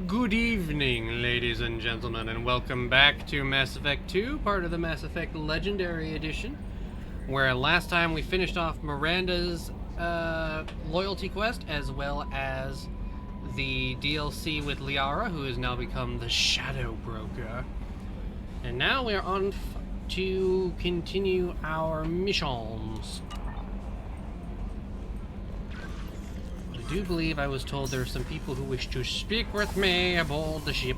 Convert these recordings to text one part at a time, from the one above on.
Good evening, ladies and gentlemen, and welcome back to Mass Effect 2, part of the Mass Effect Legendary Edition, where last time we finished off Miranda's loyalty quest, as well as the DLC with Liara, who has now become the Shadow Broker. And now we're on to continue our missions. I do believe I was told there are some people who wish to speak with me aboard the ship.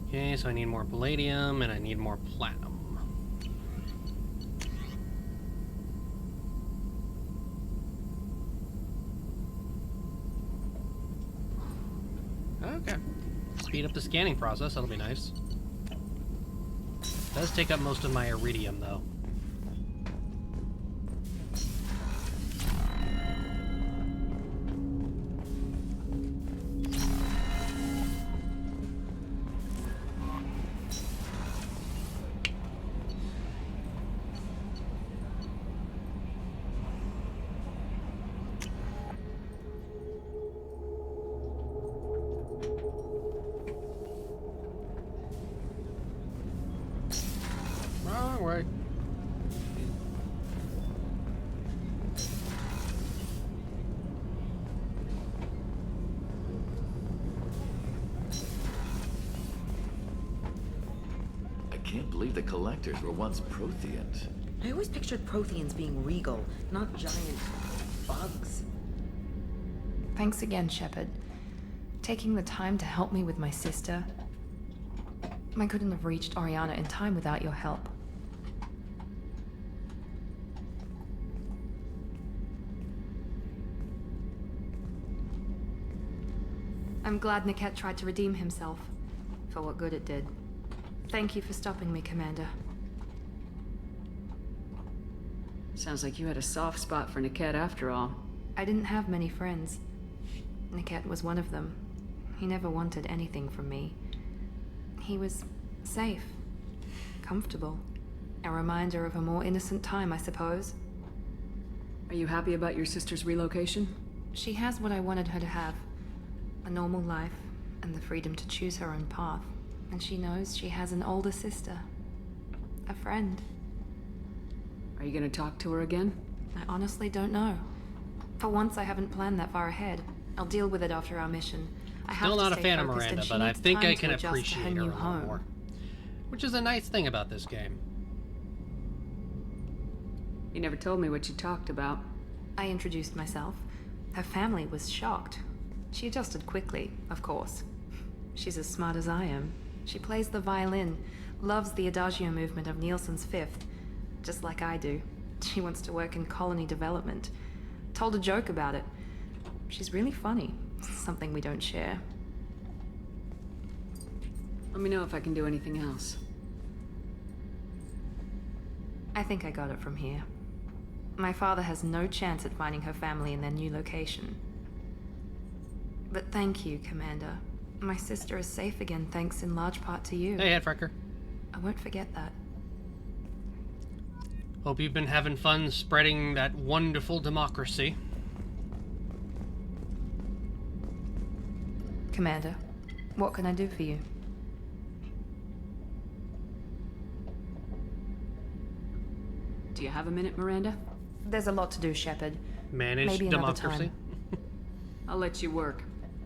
Okay, so I need more palladium and I need more platinum. Okay. Speed up the scanning process, that'll be nice. It does take up most of my iridium, though. Wrong way. I can't believe the collectors were once Protheans. I always pictured Protheans being regal, not giant bugs. Thanks again, Shepard. Taking the time to help me with my sister. I couldn't have reached Oriana in time without your help. I'm glad Niket tried to redeem himself, for what good it did. Thank you for stopping me, Commander. Sounds like you had a soft spot for Niket after all. I didn't have many friends. Niket was one of them. He never wanted anything from me. He was safe, comfortable. A reminder of a more innocent time, I suppose. Are you happy about your sister's relocation? She has what I wanted her to have. A normal life, and the freedom to choose her own path. And she knows she has an older sister. A friend. Are you gonna talk to her again? I honestly don't know. For once, I haven't planned that far ahead. I'll deal with it after our mission. I have Still to not a stay fan of focused, Miranda, and she but I needs think time I to can adjust to appreciate her a new little home. more. Which is a nice thing about this game. You never told me what you talked about. I introduced myself. Her family was shocked. She adjusted quickly, of course. She's as smart as I am. She plays the violin, loves the adagio movement of Nielsen's Fifth, just like I do. She wants to work in colony development. Told a joke about it. She's really funny, something we don't share. Let me know if I can do anything else. I think I got it from here. My father has no chance at finding her family in their new location. But thank you, Commander. My sister is safe again, thanks in large part to you. Hey, Headfrecker. I won't forget that. Hope you've been having fun spreading that wonderful democracy. Commander, what can I do for you? Do you have a minute, Miranda? There's a lot to do, Shepard. Manage Maybe another democracy. time. I'll let you work.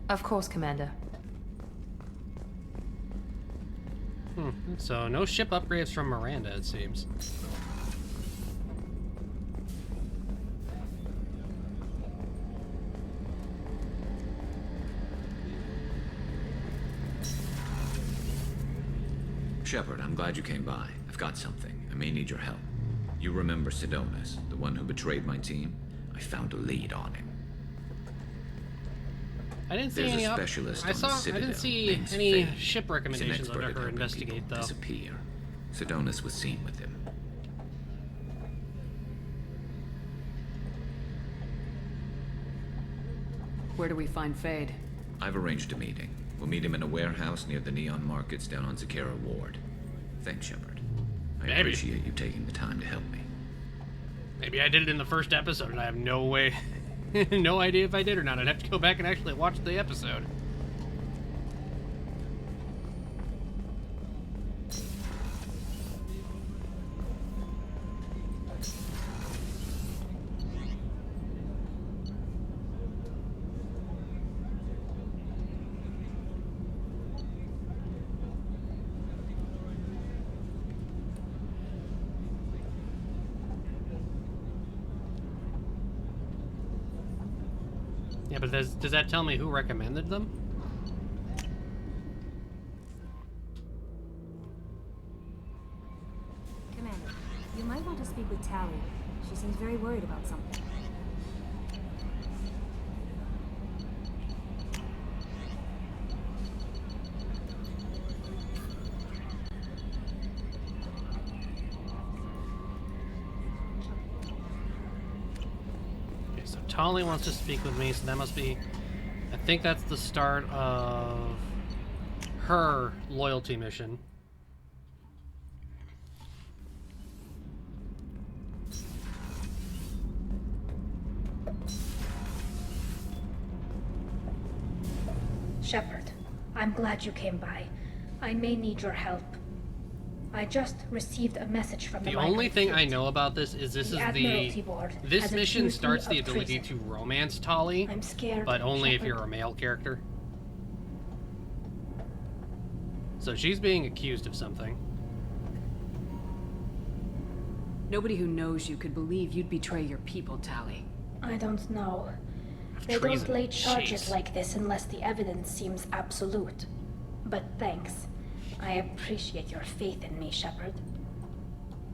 Of course, Commander. So no ship upgrades from Miranda, it seems. Shepard, I'm glad you came by. I've got something. I may need your help. You remember Sidonus, the one who betrayed my team? I found a lead on him. I didn't see There's any a specialist I on the didn't Citadel see named any Finn. ship He's an recommendations expert under at her helping investigate, people though. disappear. Sidonus was seen with him. Where do we find Fade? I've arranged a meeting. We'll meet him in a warehouse near the Neon Markets down on Zakera Ward. Thanks, Shepard. I Maybe. appreciate you taking the time to help me. Maybe I did it in the first episode and I have no way, no idea if I did or not. I'd have to go back and actually watch the episode. Yeah, but does that tell me who recommended them? Commander, you might want to speak with Tally. She seems very worried about something. Okay, so Tali wants to speak with me, so that must be... I think that's the start of her loyalty mission. Shepard, I'm glad you came by. I may need your help. I just received a message from The the only Migrant thing I Fleet. know about this is this The is Admiralty the... Board This has mission accused me starts the of ability treason. to romance Tali, I'm scared, but only if Shepard. you're a male character. So she's being accused of something. Nobody who knows you could believe you'd betray your people, Tally. I don't know. Of They treason. don't lay charges Jeez. like this unless the evidence seems absolute. But thanks. I appreciate your faith in me, Shepard.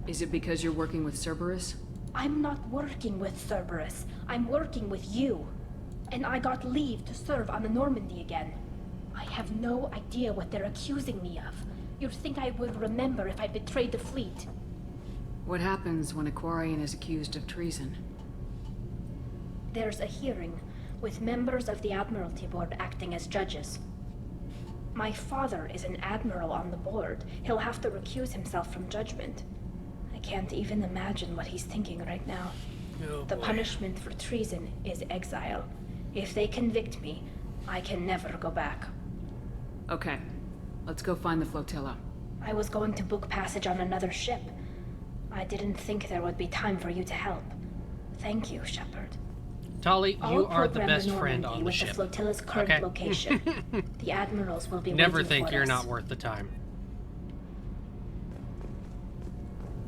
Is it because you're working with Cerberus? I'm not working with Cerberus. I'm working with you. And I got leave to serve on the Normandy again. I have no idea what they're accusing me of. You'd think I would remember if I betrayed the fleet. What happens when a Quarian is accused of treason? There's a hearing, with members of the Admiralty Board acting as judges. My father is an admiral on the board. He'll have to recuse himself from judgment. I can't even imagine what he's thinking right now. Oh, The boy. punishment for treason is exile. If they convict me, I can never go back. Okay, let's go find the flotilla. I was going to book passage on another ship. I didn't think there would be time for you to help. Thank you, Shepard. Tali, I'll you are the program best Normandy friend on the with ship. the flotilla's current Okay. location. The admirals will be Never waiting think for you're us. not worth the time.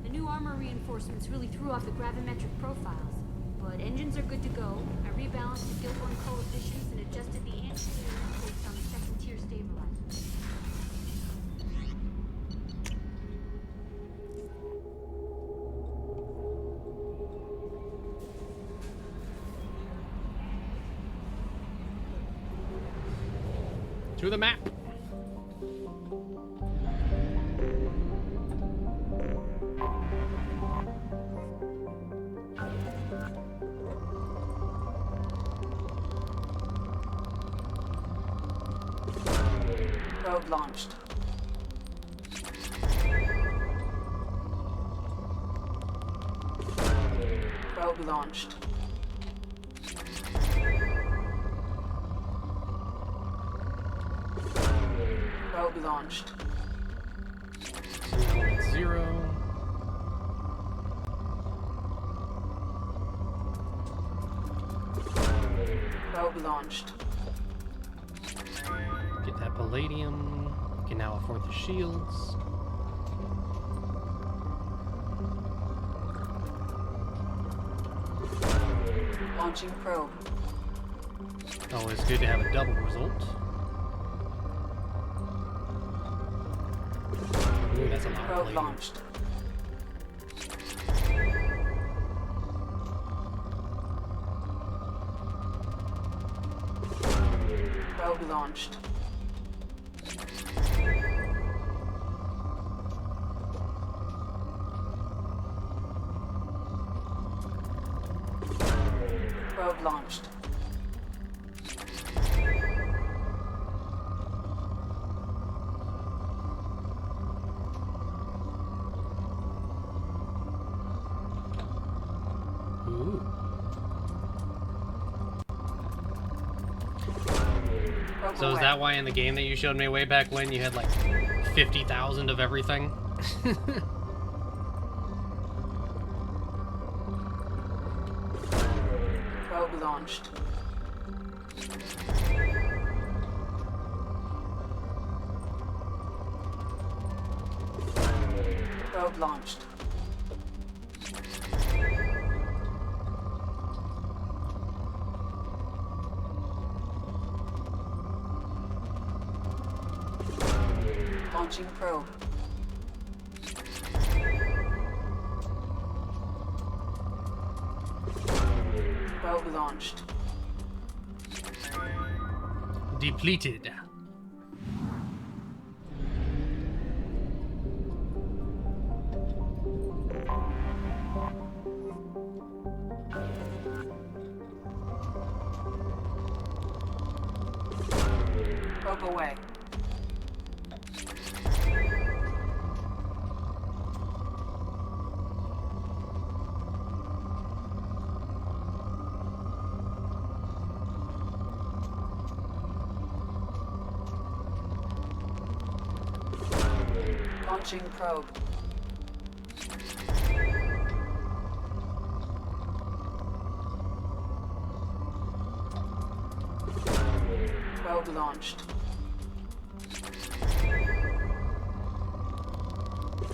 The new armor reinforcements really threw off the gravimetric profiles. But engines are good to go. I rebalanced the Guild 1 coefficients and adjusted the anti-air based on the second tier stabilizer. To the map. Probe launched. Probe launched. Probe launched. So now we're at 0. Probe launched. Get that palladium. Can now afford the shields. Launching probe. Always good to have a double result. Ooh, that's a lot of Probe palladium. launched. Probe launched. Probe launched. So is that why in the game that you showed me way back when you had like 50,000 of everything? Probe launched. Probe launched. Launching probe. Probe launched. Depleted. Probe away. Launching probe. Probe launched.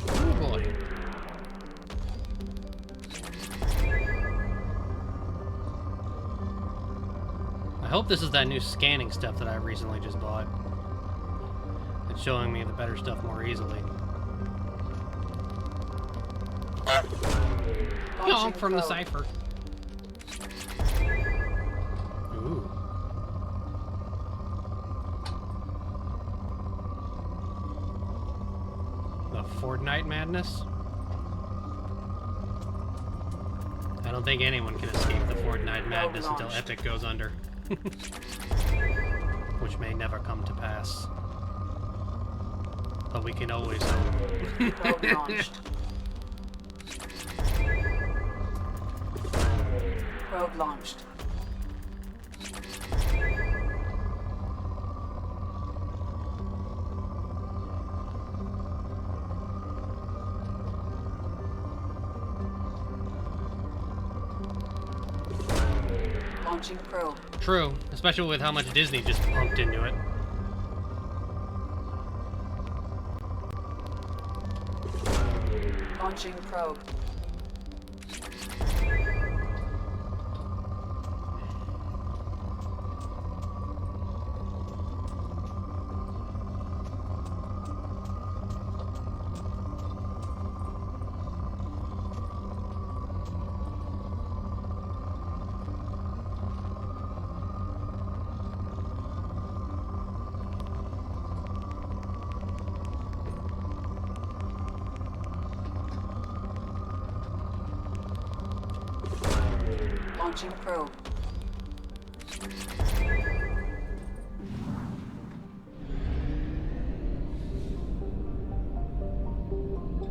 Oh boy. I hope this is that new scanning stuff that I recently just bought. It's showing me the better stuff more easily. Launching from the probe. cipher. Ooh. The Fortnite madness? I don't think anyone can escape the Fortnite madness until launched. Epic goes under. Which may never come to pass. But we can always hope. Probe launched. Probe launched. Launching probe. True, especially with how much Disney just pumped into it. Launching probe. Launching probe.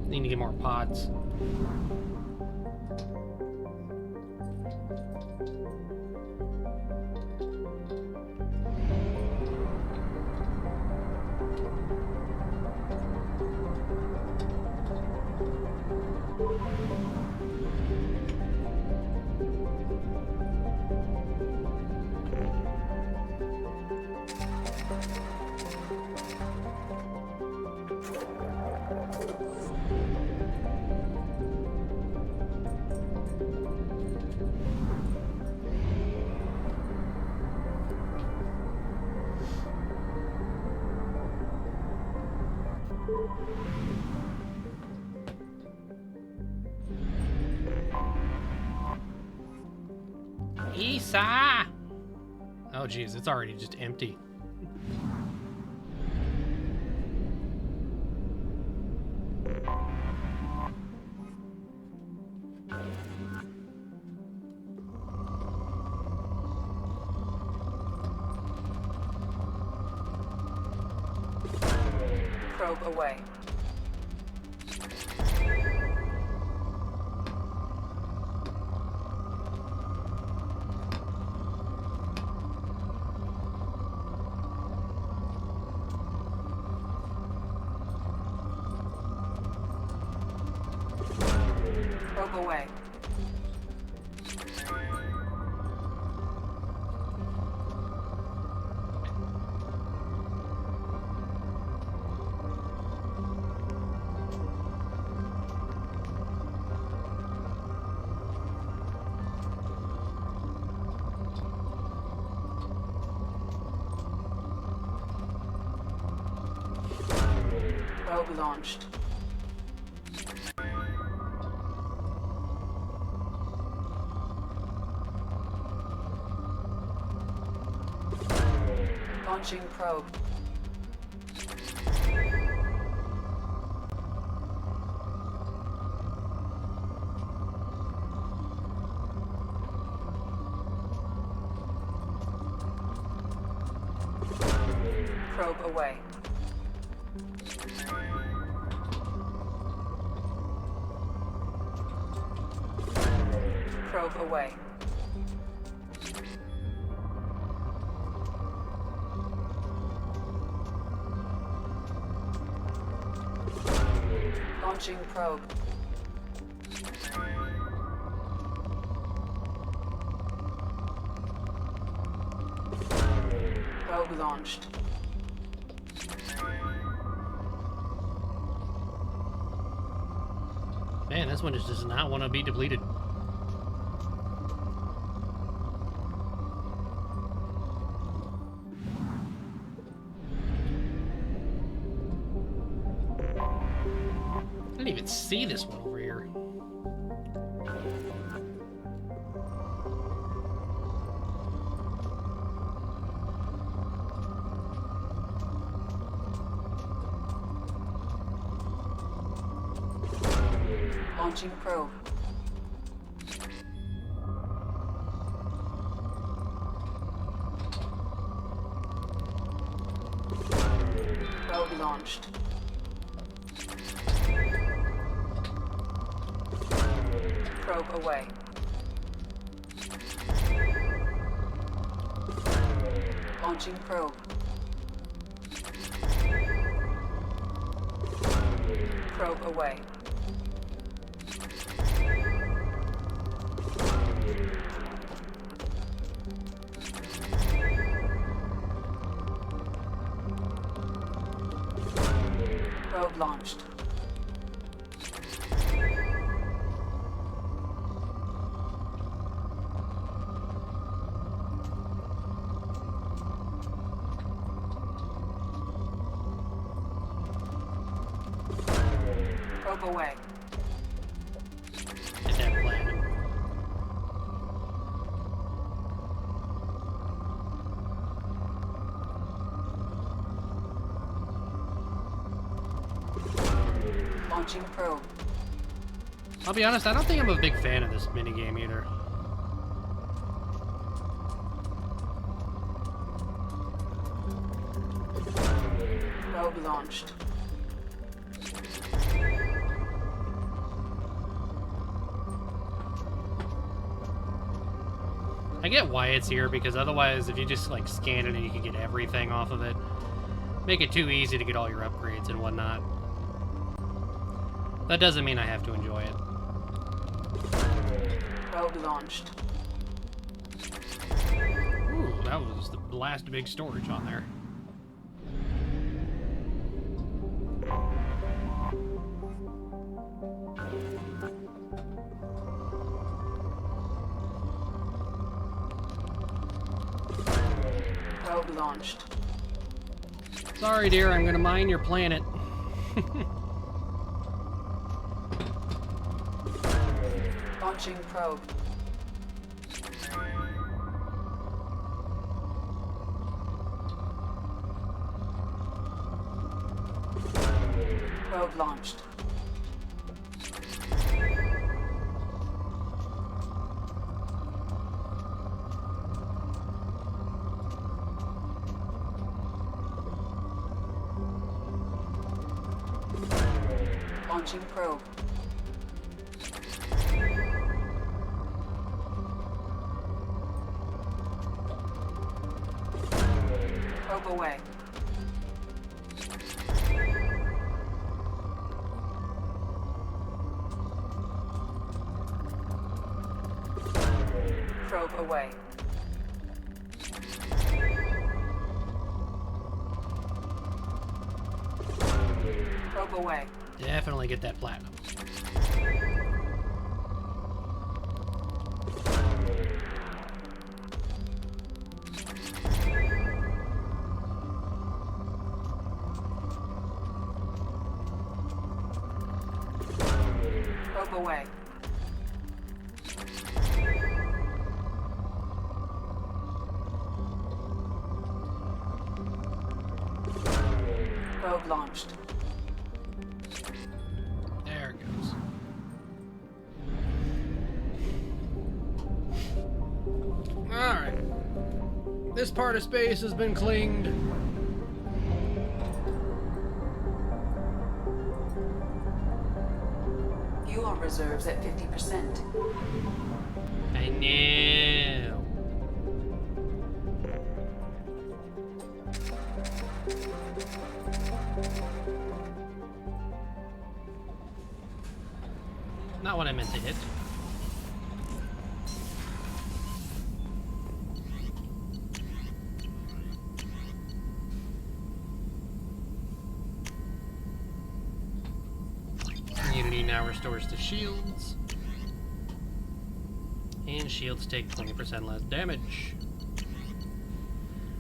Need to get more pods. Isa! Oh geez, it's already just empty. Probe away. Probe away. Probe launched. Launching probe. Probe away. Probe away. Launching probe. Probe launched. Man, this one just does not want to be depleted. I didn't even see this one over here. Launching probe. Probe launched. Probe away. Launching probe. Probe away. Probe launched. Probe away. Get that platinum. Launching probe. I'll be honest, I don't think I'm a big fan of this minigame either. Probe launched. I get why it's here, because otherwise if you just like scan it and you can get everything off of it, make it too easy to get all your upgrades and whatnot. That doesn't mean I have to enjoy it. Probe launched. Ooh, that was the last big storage on there. Probe launched. Sorry, dear, I'm gonna mine your planet. Launching probe. Probe launched. Launching probe. Probe away. away. Probe away. Definitely get that platinum. Probe away. Probe launched. There it goes. Alright. This part of space has been cleaned. Fuel reserves at 50%. I know. Not what I meant to hit. Immunity now restores to shields. And shields take 20% less damage.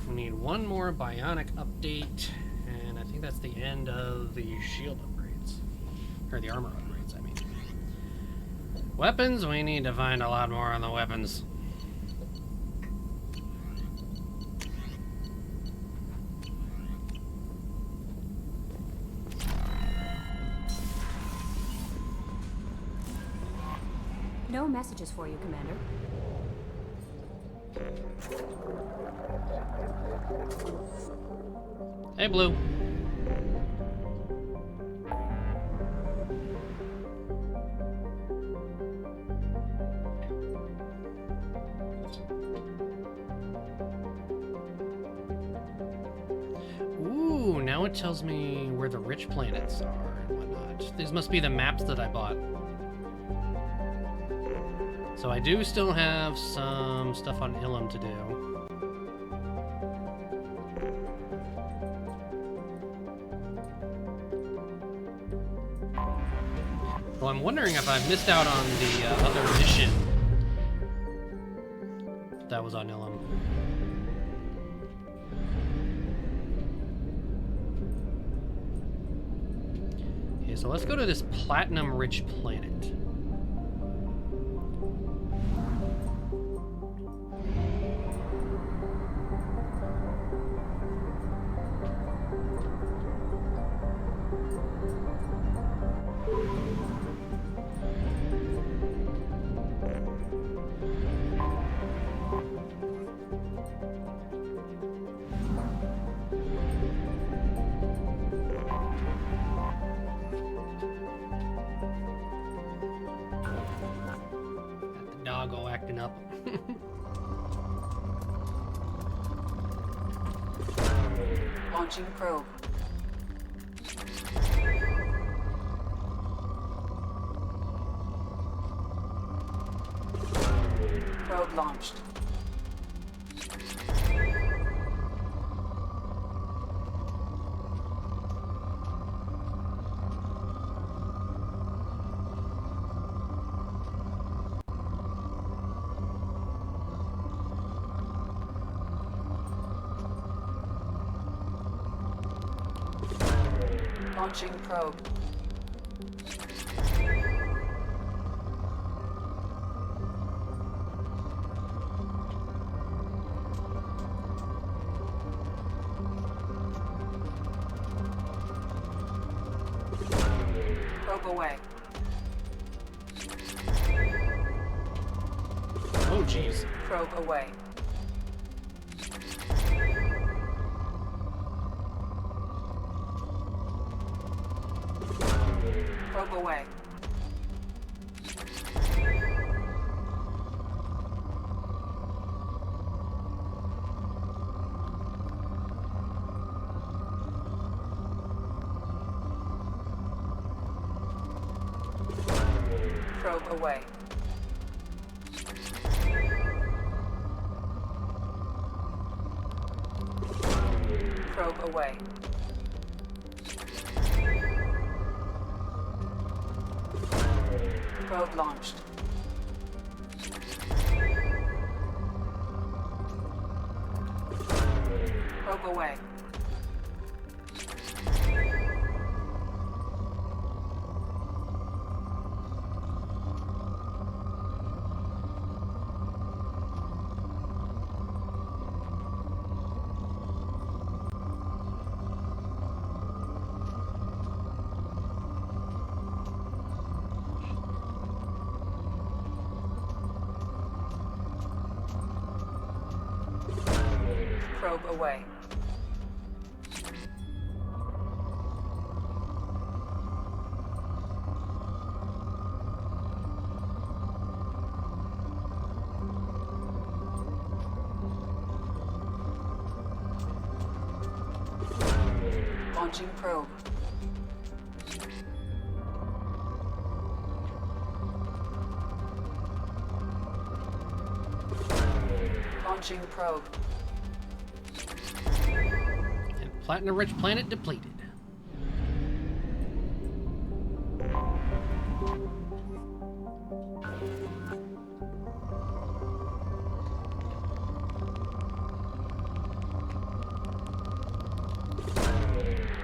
We need one more bionic update, and I think that's the end of the shield upgrades. Or the armor upgrades, I mean. Weapons, we need to find a lot more on the weapons. No messages for you, Commander. Hey, Blue. Ooh, now it tells me where the rich planets are and whatnot. These must be the maps that I bought. So I do still have some stuff on Ilum to do. Well, I'm wondering if I missed out on the other mission that was on Ilum. Okay, so let's go to this platinum-rich planet. Doggo acting up. Launching probe. Probe launched. Launching probe. Probe away. Oh, jeez. Probe away. Probe away. Probe away. Probe away. Probe launched. Probe away. Probe away. Launching probe. Launching probe. And platinum-rich planet depleted.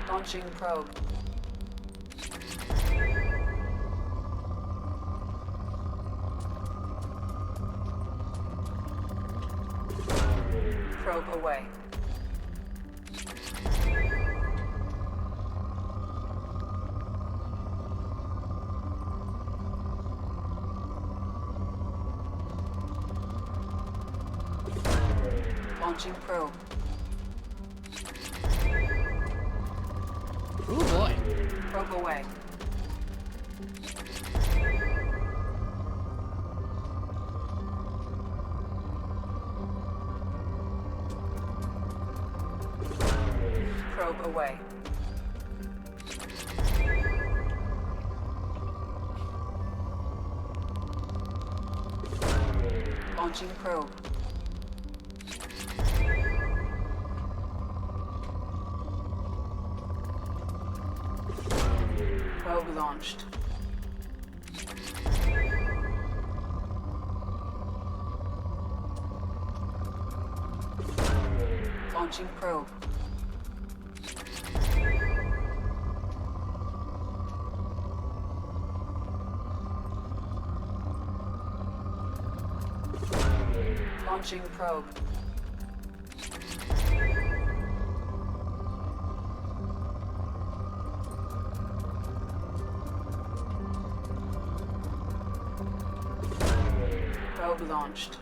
Launching probe. Probe away. Launching probe. Ooh boy. Probe away. Probe away. Launching probe. Probe launched. Launching probe. Launching probe. Probe launched.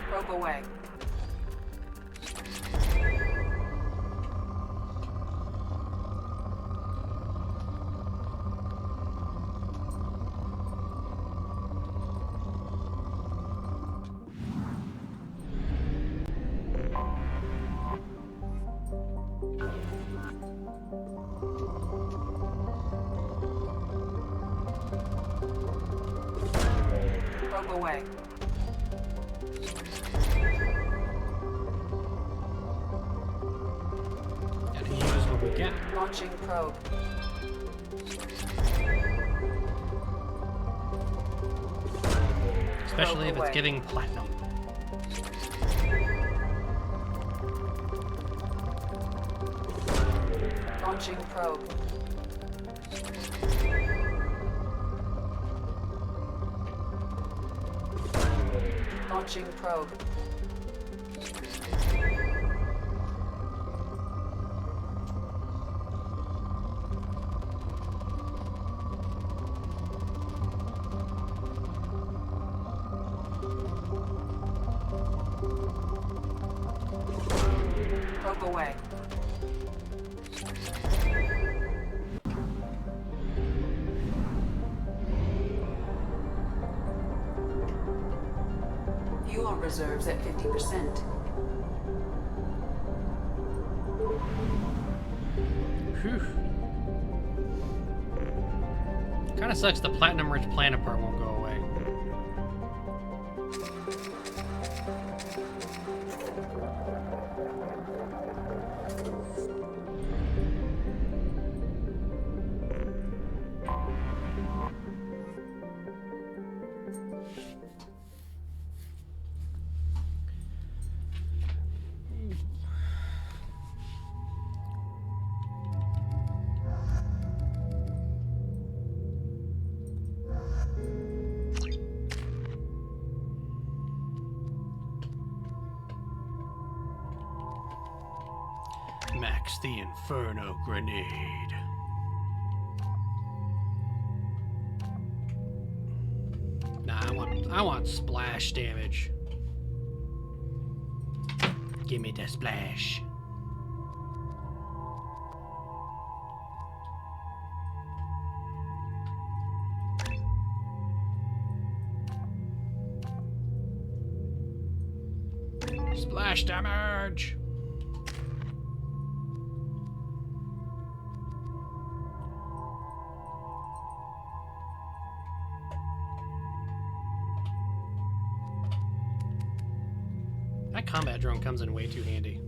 Probe away. Probe away. Gotta use what we got. Launching probe. Especially if it's away. giving platinum. Launching probe. Launching probe. Probe away. Fuel reserves at 50%. Whew. Kinda sucks the platinum-rich planet part won't go away. Max the Inferno Grenade. Nah, I want splash damage. Give me the splash. Splash damage. That combat drone comes in way too handy.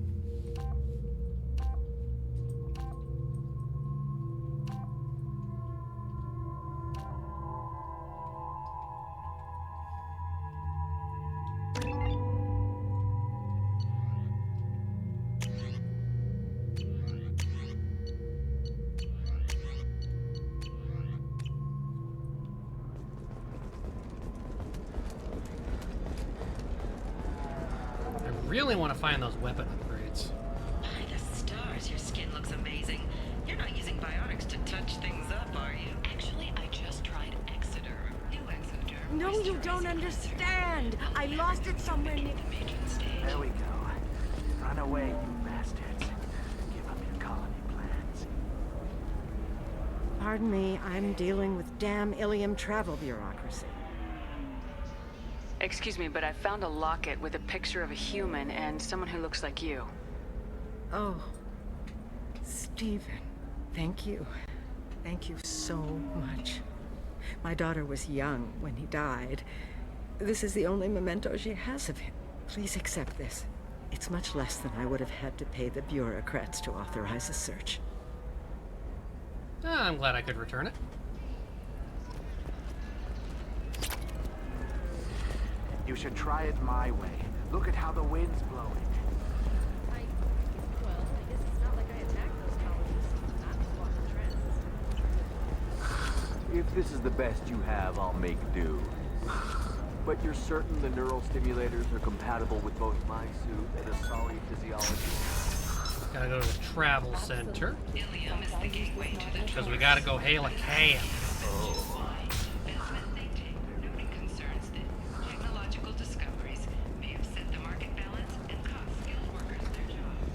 I really want to find those weapon upgrades. By the stars, your skin looks amazing. You're not using biotics to touch things up, are you? Actually, I just tried Exeter. New Exeter. No, you don't understand. I lost it somewhere near The matron stage. There we go. Run away, you bastards. Give up your colony plans. Pardon me, I'm dealing with damn Ilium travel bureaucracy. Excuse me, but I found a locket with a picture of a human and someone who looks like you. Oh, Stephen, thank you. Thank you so much. My daughter was young when he died. This is the only memento she has of him. Please accept this. It's much less than I would have had to pay the bureaucrats to authorize a search. I'm glad I could return it. You should try it my way. Look at how the wind's blowing. Well, I guess it's not like I attacked those colonists. I'm just walking trends. If this is the best you have, I'll make do. But you're certain the neural stimulators are compatible with both my suit and a solid physiology? Gotta go to the travel center. Ilium is the gateway to the Because we gotta go hail a cam. Nobody concerns that technological discoveries may have set the market balance and cost skilled workers their jobs.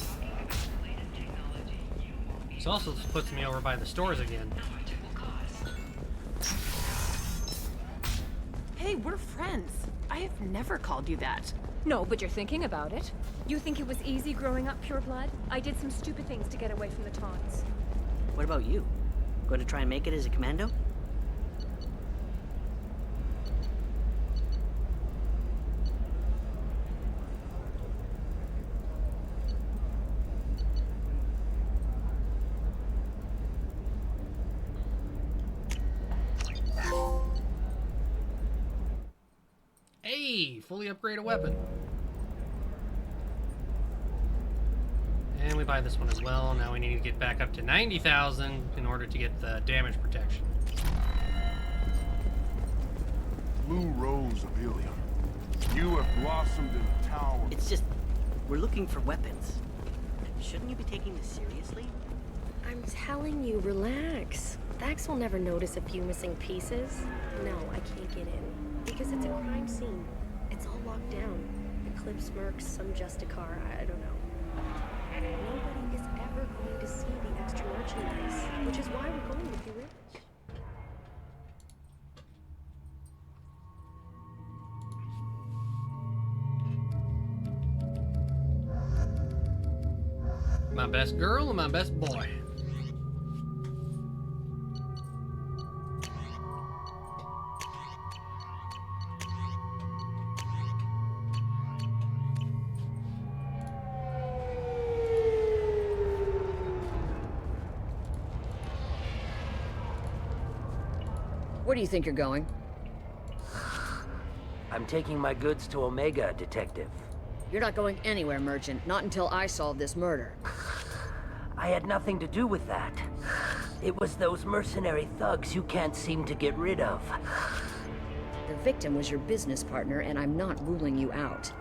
Talking about the latest technology, you won't be This also puts me over by the stores again. how much it will cost. Hey, we're friends. I have never called you that. No, but you're thinking about it. You think it was easy growing up pure blood? I did some stupid things to get away from the taunts. What about you? Going to try and make it as a commando? Hey, fully upgrade a weapon. And we buy this one as well. Now we need to get back up to 90,000 in order to get the damage protection. Blue Rose of Ilium. You have blossomed in the tower. It's just, we're looking for weapons. Shouldn't you be taking this seriously? I'm telling you, relax. Vax will never notice a few missing pieces. No, I can't get in. Because it's a crime scene. It's all locked down. Eclipse mercs, some Justicar, I don't know. Nobody is ever going to see the extra merchandise, which is why we're going with you rich. My best girl and my best boy. Where do you think you're going? I'm taking my goods to Omega, Detective. You're not going anywhere, Merchant. Not until I solve this murder. I had nothing to do with that. It was those mercenary thugs you can't seem to get rid of. The victim was your business partner, and I'm not ruling you out.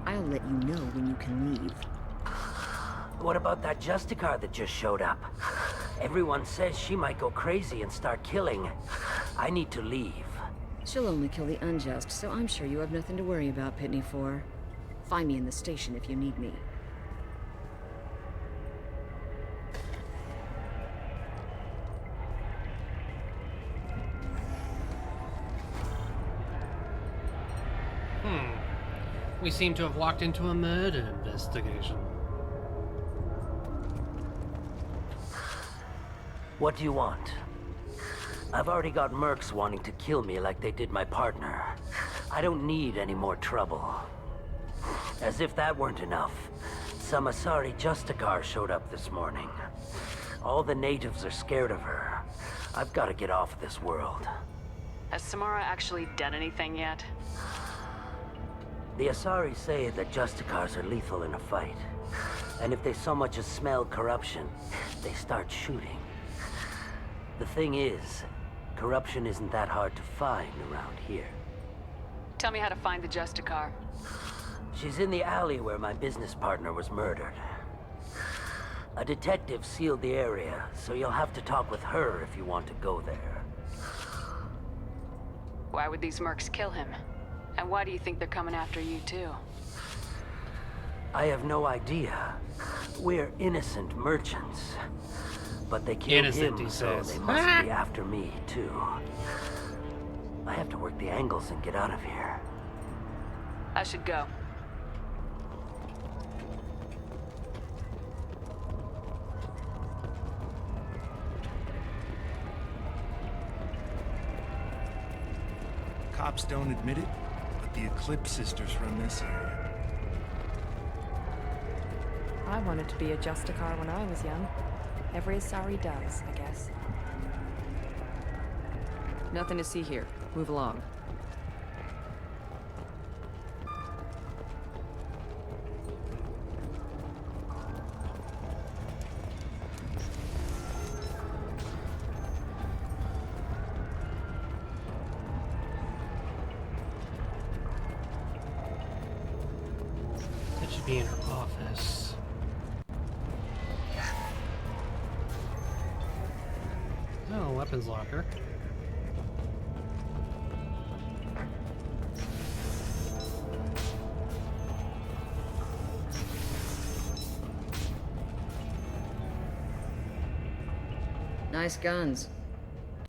I'll let you know when you can leave. What about that Justicar that just showed up? Everyone says she might go crazy and start killing. I need to leave. She'll only kill the unjust, so I'm sure you have nothing to worry about, Pitney 4. Find me in the station if you need me. We seem to have walked into a murder investigation. What do you want? I've already got mercs wanting to kill me like they did my partner. I don't need any more trouble. As if that weren't enough, some Asari Justicar showed up this morning. All the natives are scared of her. I've got to get off this world. Has Samara actually done anything yet? The Asari say that Justicars are lethal in a fight. And if they so much as smell corruption, they start shooting. The thing is, corruption isn't that hard to find around here. Tell me how to find the Justicar. She's in the alley where my business partner was murdered. A detective sealed the area, so you'll have to talk with her if you want to go there. Why would these mercs kill him? And why do you think they're coming after you too? I have no idea. We're innocent merchants. But they killed Innocent, him, he so says. they must be after me too. I have to work the angles and get out of here. I should go. Cops don't admit it, but the Eclipse sisters run this area. I wanted to be a Justicar when I was young. Every Asari does, I guess. Nothing to see here. Move along. That should be in her office. Oh, weapons locker. Nice guns.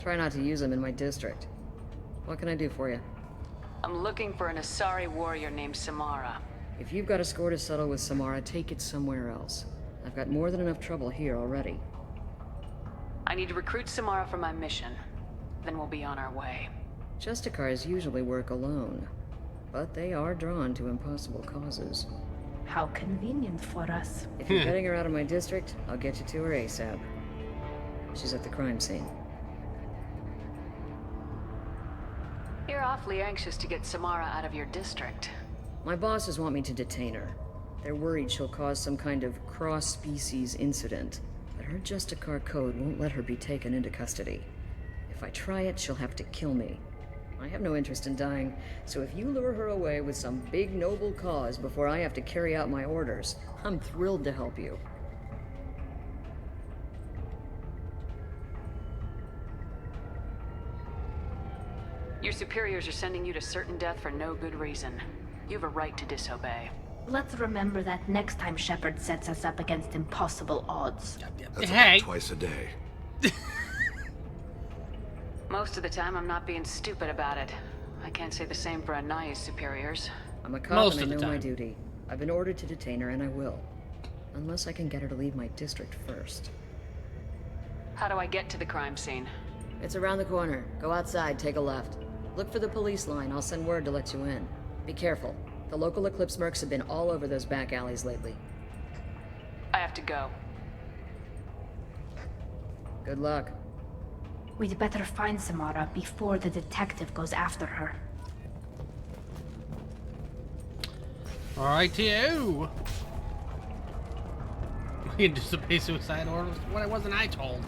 Try not to use them in my district. What can I do for you? I'm looking for an Asari warrior named Samara. If you've got a score to settle with Samara, take it somewhere else. I've got more than enough trouble here already. I need to recruit Samara for my mission. Then we'll be on our way. Justicars usually work alone, but they are drawn to impossible causes. How convenient for us. If you're getting her out of my district, I'll get you to her ASAP. She's at the crime scene. You're awfully anxious to get Samara out of your district. My bosses want me to detain her. They're worried she'll cause some kind of cross-species incident, but her Justicar code won't let her be taken into custody. If I try it, she'll have to kill me. I have no interest in dying, so if you lure her away with some big noble cause before I have to carry out my orders, I'm thrilled to help you. Your superiors are sending you to certain death for no good reason. You have a right to disobey. Let's remember that next time Shepard sets us up against impossible odds. That's about twice a day. Most of the time, I'm not being stupid about it. I can't say the same for Anaya's superiors. I'm a cop and I know my duty. I've been ordered to detain her, and I will. Unless I can get her to leave my district first. How do I get to the crime scene? It's around the corner. Go outside, take a left. Look for the police line. I'll send word to let you in. Be careful. The local Eclipse mercs have been all over those back alleys lately. I have to go. Good luck. We'd better find Samara before the detective goes after her. Alrighty-o. We can disobey suicide orders. Why wasn't I told?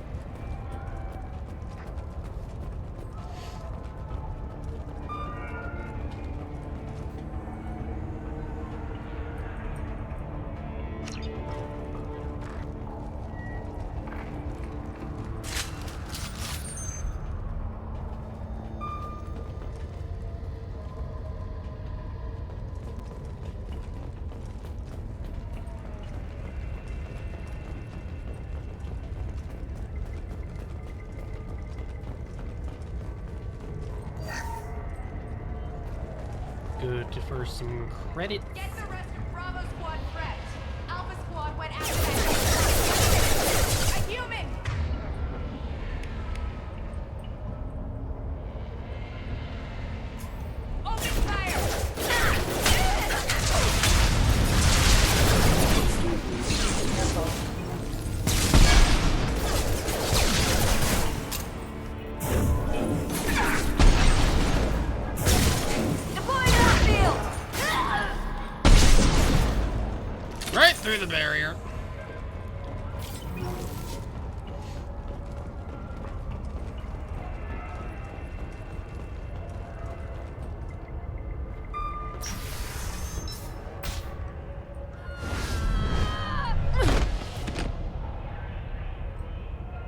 Good for some credit. Get the rest of Bravo Squad prepped. Alpha Squad went after that. A human! Open fire! Right through the barrier.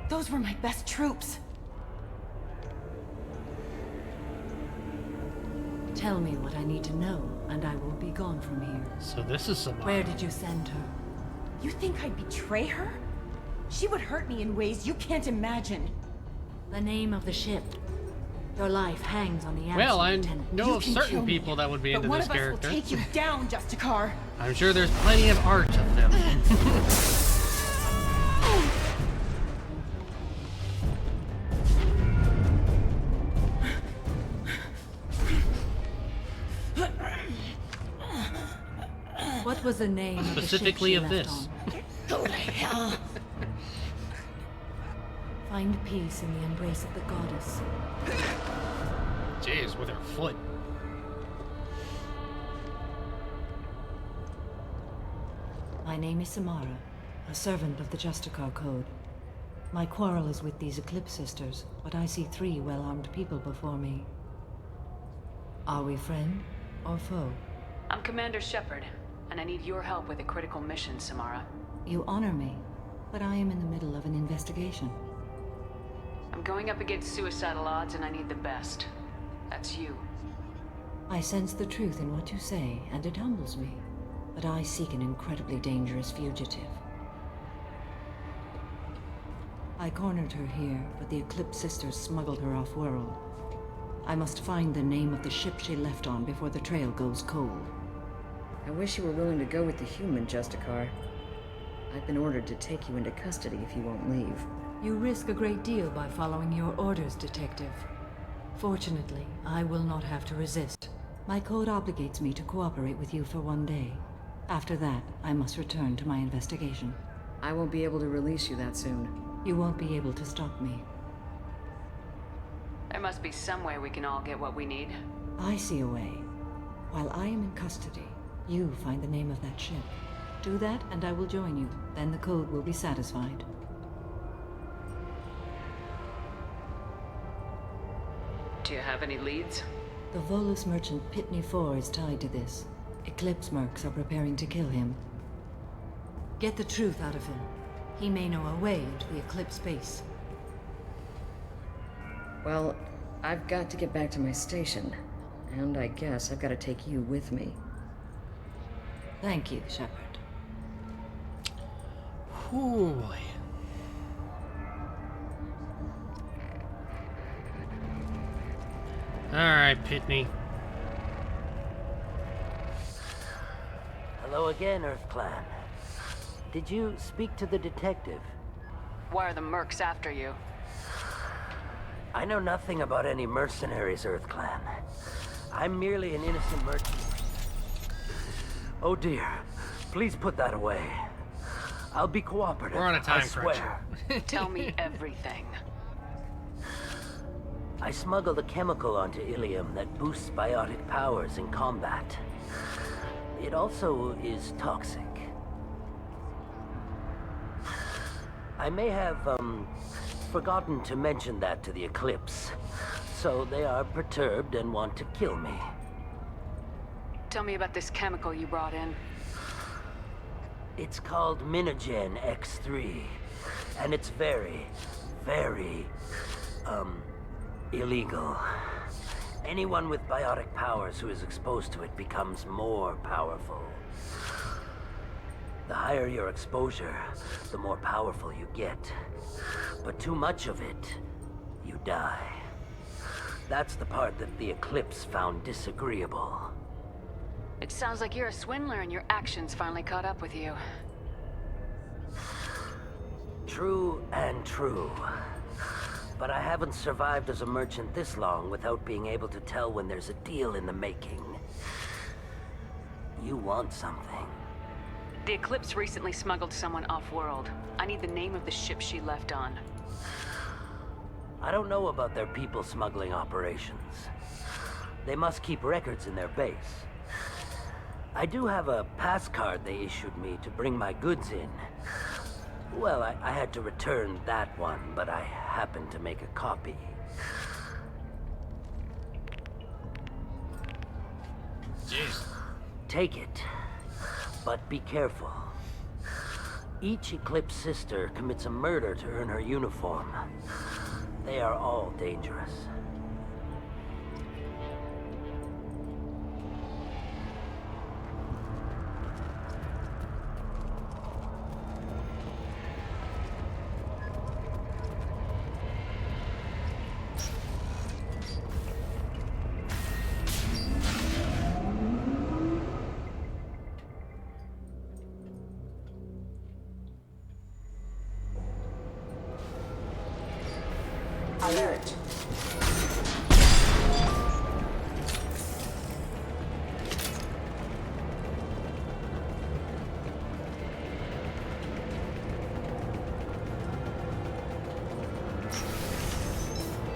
Those were my best troops. Tell me what I need to know, and I will be gone from here. So this is Samara. Where did you send her? You think I'd betray her? She would hurt me in ways you can't imagine. The name of the ship. Your life hangs on the answer. Well, I Lieutenant. know You of can certain kill me, people that would be but into one this of us character. will take you down, Justicar. I'm sure there's plenty of art of them. What was the name Specifically of of the ship she this. left on? Go to hell. Find peace in the embrace of the goddess. Jeez, with her foot. My name is Samara, a servant of the Justicar Code. My quarrel is with these Eclipse Sisters, but I see 3 well-armed people before me. Are we friend or foe? I'm Commander Shepard, and I need your help with a critical mission, Samara. You honor me, but I am in the middle of an investigation. I'm going up against suicidal odds, and I need the best. That's you. I sense the truth in what you say, and it humbles me. But I seek an incredibly dangerous fugitive. I cornered her here, but the Eclipse Sisters smuggled her off-world. I must find the name of the ship she left on before the trail goes cold. I wish you were willing to go with the human, Justicar. I've been ordered to take you into custody if you won't leave. You risk a great deal by following your orders, Detective. Fortunately, I will not have to resist. My code obligates me to cooperate with you for 1 day. After that, I must return to my investigation. I won't be able to release you that soon. You won't be able to stop me. There must be some way we can all get what we need. I see a way. While I am in custody, you find the name of that ship. Do that, and I will join you. Then the code will be satisfied. Do you have any leads? The Volus merchant Pitney 4 is tied to this. Eclipse mercs are preparing to kill him. Get the truth out of him. He may know a way into the Eclipse base. Well, I've got to get back to my station. And I guess I've got to take you with me. Thank you, Shepard. Ooh, boy. Alright, Pitney. Hello again, Earth Clan. Did you speak to the detective? Why are the mercs after you? I know nothing about any mercenaries, Earth Clan. I'm merely an innocent merchant. Oh dear. Please put that away. I'll be cooperative. We're on a time I swear. crunch. Tell me everything. I smuggled a chemical onto Ilium that boosts biotic powers in combat. It also is toxic. I may have, forgotten to mention that to the Eclipse. So they are perturbed and want to kill me. Tell me about this chemical you brought in. It's called Minogen X3. And it's very, very, illegal. Anyone with biotic powers who is exposed to it becomes more powerful. The higher your exposure, the more powerful you get. But too much of it, you die. That's the part that the Eclipse found disagreeable. It sounds like you're a swindler and your actions finally caught up with you. True and true. But I haven't survived as a merchant this long without being able to tell when there's a deal in the making. You want something. The Eclipse recently smuggled someone off-world. I need the name of the ship she left on. I don't know about their people smuggling operations. They must keep records in their base. I do have a pass card they issued me to bring my goods in. Well, I had to return that one, but I happened to make a copy. Jeez. Take it, but be careful. Each Eclipse sister commits a murder to earn her uniform. They are all dangerous. Alert.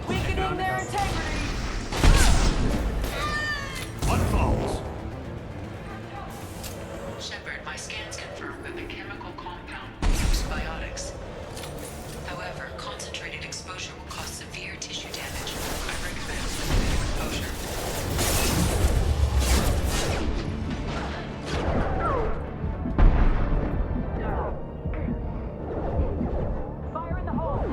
Weakening their integrity. What falls? Shepard, my scans confirm that the chemical compound uses biotics. However, concentrated exposure will cause severe tissue damage. I recommend limited exposure. Fire in the hole.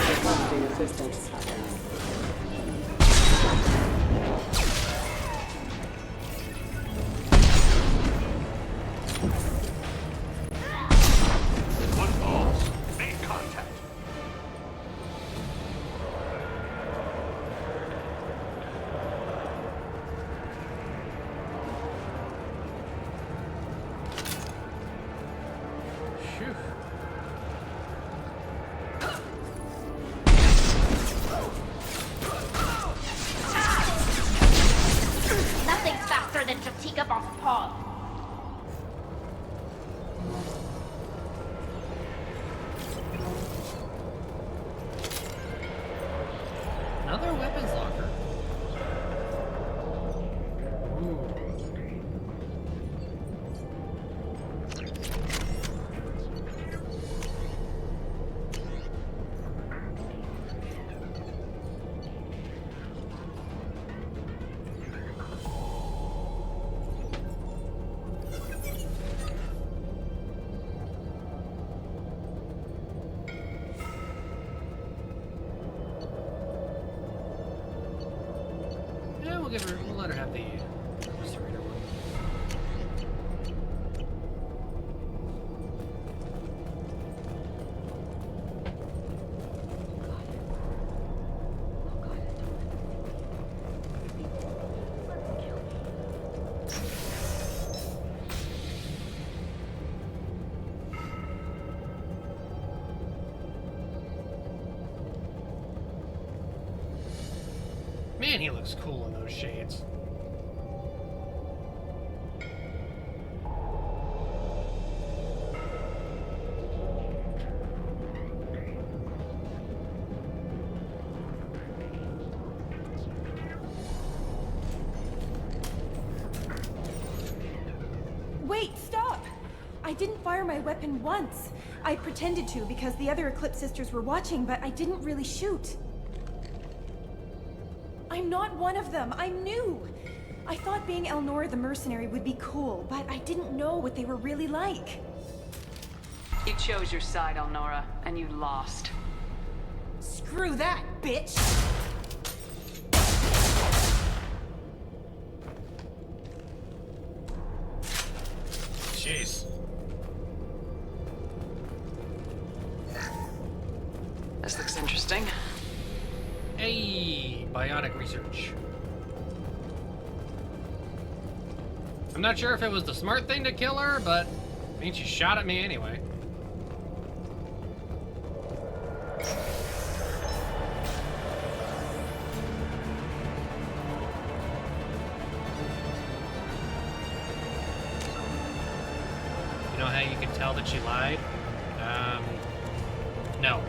Requesting assistance. What falls? Make contact. Phew. Nothing's faster than Chatika Boss Paul. Another weapons locker. Ooh. Yeah, we'll let her have the restorator one. Man, he looks cool in those shades. Wait, stop! I didn't fire my weapon once. I pretended to because the other Eclipse sisters were watching, but I didn't really shoot. I'm not one of them. I'm new. I thought being Elnora the mercenary would be cool, but I didn't know what they were really like. You chose your side, Elnora, and you lost. Screw that, bitch! Jeez. This looks interesting. Hey, biotic research. I'm not sure if it was the smart thing to kill her, but I mean, she shot at me anyway. You know how you can tell that she lied? No.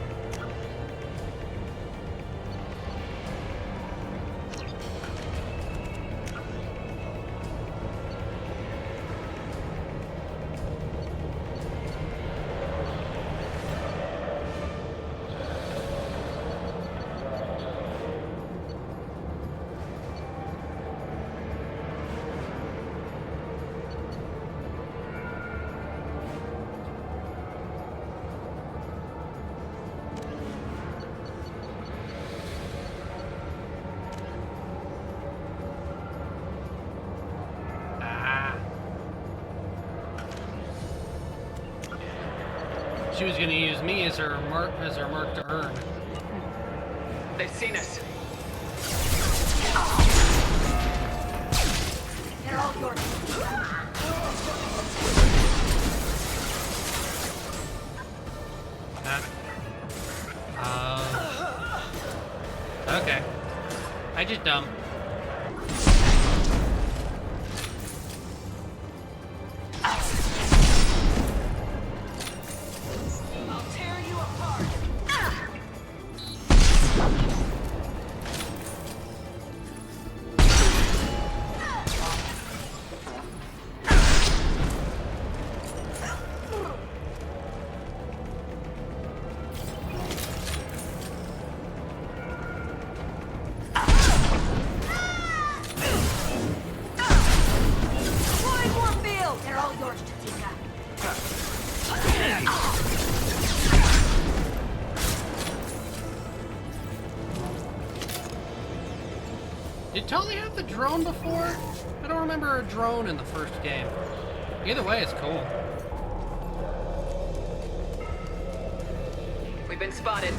She was going to use me as her mark to earn. They've seen us. They're all yours. Okay. I just dumb. I'll tear you apart. They're all yours, Chatika. Did Tully have the drone before? I don't remember a drone in the first game. Either way, it's cool. We've been spotted.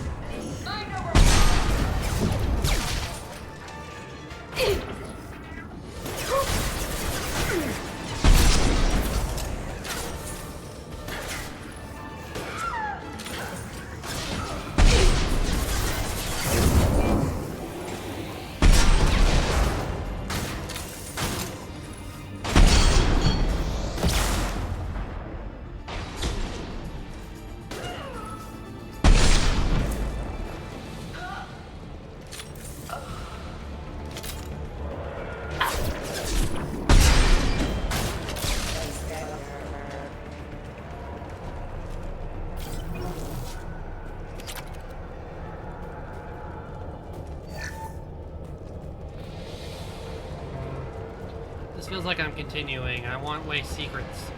This feels like I'm continuing. I want way secrets.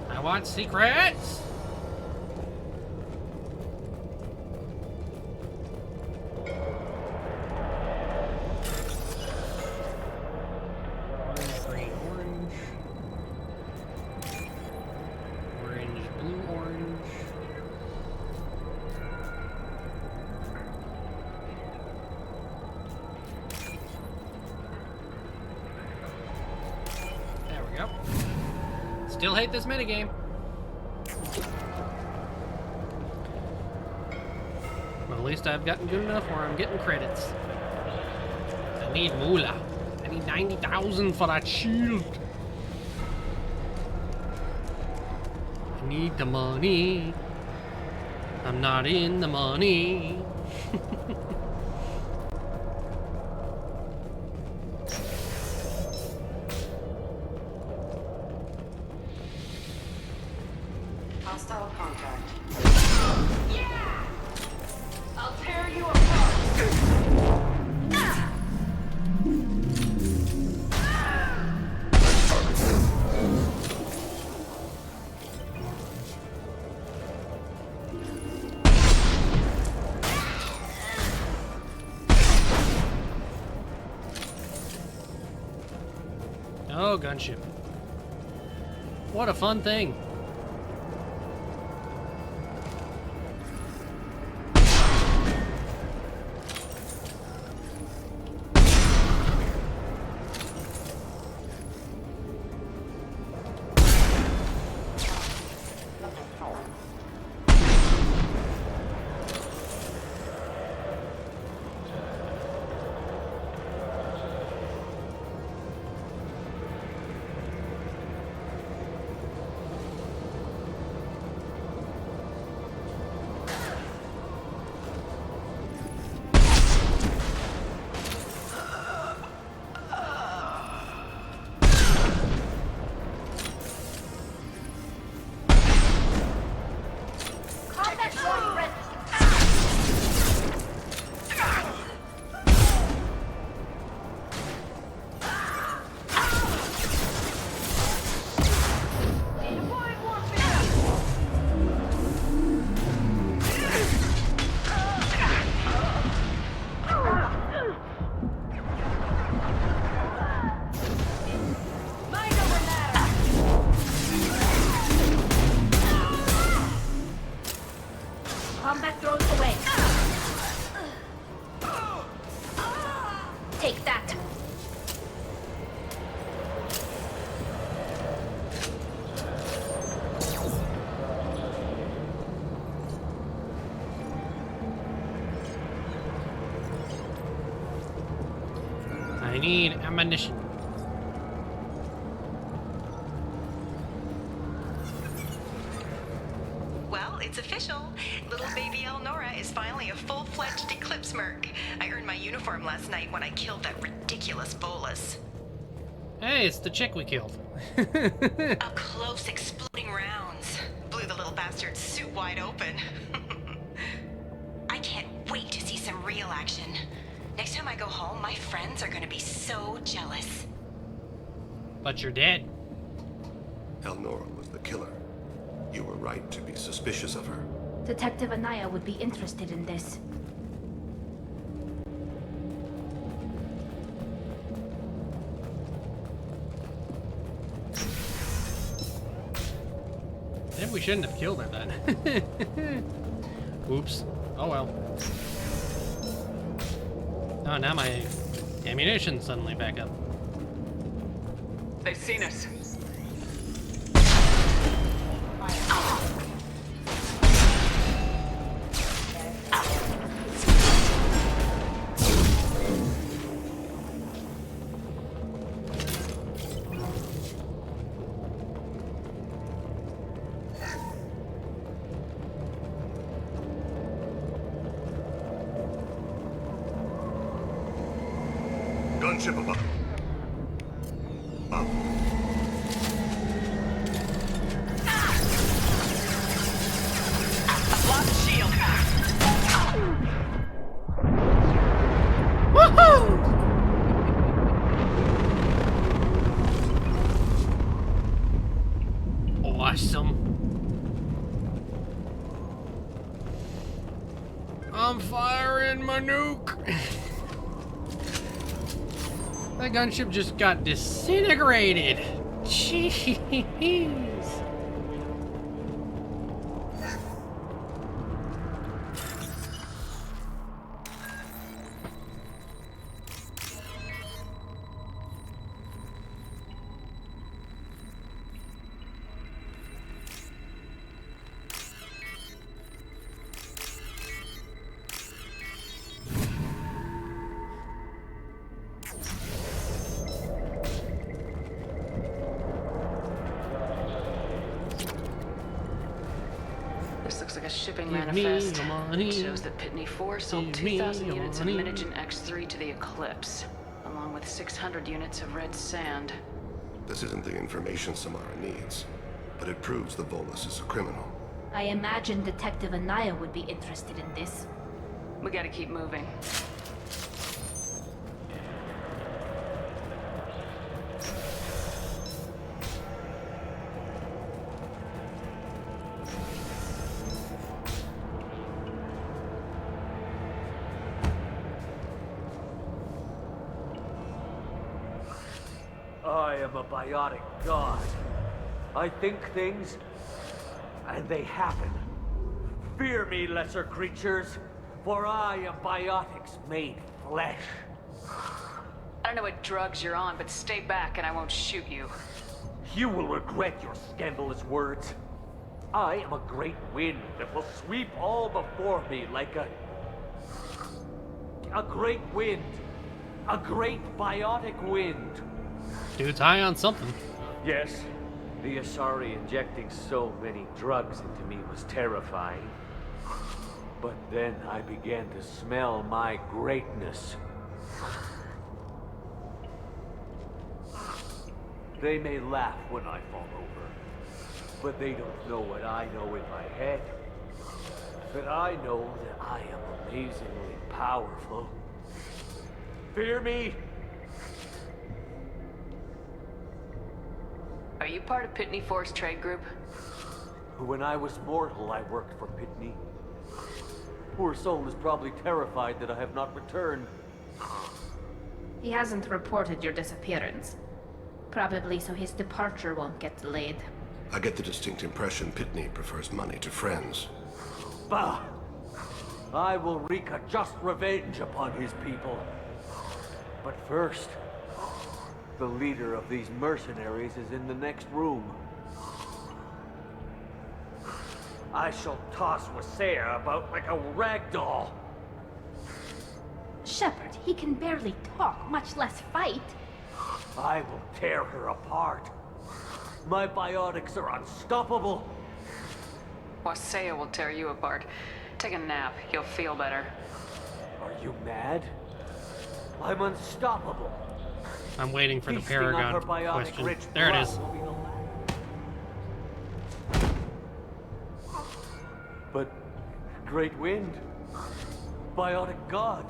I want secrets! Orange, green, orange. Orange, blue, orange. There we go. Still hate this minigame. But at least I've gotten good enough where I'm getting credits. I need moolah. I need 90,000 for that shield. I need the money. I'm not in the money. Oh, gunship. What a fun thing. Combat drones away. Take that. I need ammunition. Well, it's official. Little baby Elnora is finally a full-fledged Eclipse merc. I earned my uniform last night when I killed that ridiculous bolus. Hey, it's the chick we killed. Up close, exploding rounds. Blew the little bastard's suit wide open. I can't wait to see some real action. Next time I go home, my friends are gonna be so jealous. But you're dead. Elnora was the killer. You were right to be suspicious of her. Detective Anaya would be interested in this. Maybe we shouldn't have killed her then. Oops. Oh well. Oh, now my ammunition's suddenly back up. They've seen us. Gunship above. Awesome. I'm firing my nuke. That gunship just got disintegrated. Jeez. This looks like a shipping Give me manifest. your money. It shows that Pitney 4 sold Give me 2,000 your units of money. Minigen X3 to the Eclipse, along with 600 units of red sand. This isn't the information Samara needs, but it proves the Volus is a criminal. I imagine Detective Anaya would be interested in this. We gotta keep moving. I am a biotic god. I think things, and they happen. Fear me, lesser creatures, for I am biotics made flesh. I don't know what drugs you're on, but stay back and I won't shoot you. You will regret your scandalous words. I am a great wind that will sweep all before me like a great wind. A great biotic wind. Dude's high on something. Yes, the Asari injecting so many drugs into me was terrifying. But then I began to smell my greatness. They may laugh when I fall over, but they don't know what I know in my head. That I know that I am amazingly powerful. Fear me? Are you part of Pitney Force Trade Group? When I was mortal, I worked for Pitney. Poor soul is probably terrified that I have not returned. He hasn't reported your disappearance. Probably so his departure won't get delayed. I get the distinct impression Pitney prefers money to friends. Bah! I will wreak a just revenge upon his people. But first, the leader of these mercenaries is in the next room. I shall toss Wasea about like a rag doll. Shepard, he can barely talk, much less fight. I will tear her apart. My biotics are unstoppable. Wasea will tear you apart. Take a nap. You'll feel better. Are you mad? I'm unstoppable. I'm waiting for the Feasting on Paragon her biotic question. rich There it blood is. will be the last. But, Great Wind, biotic god,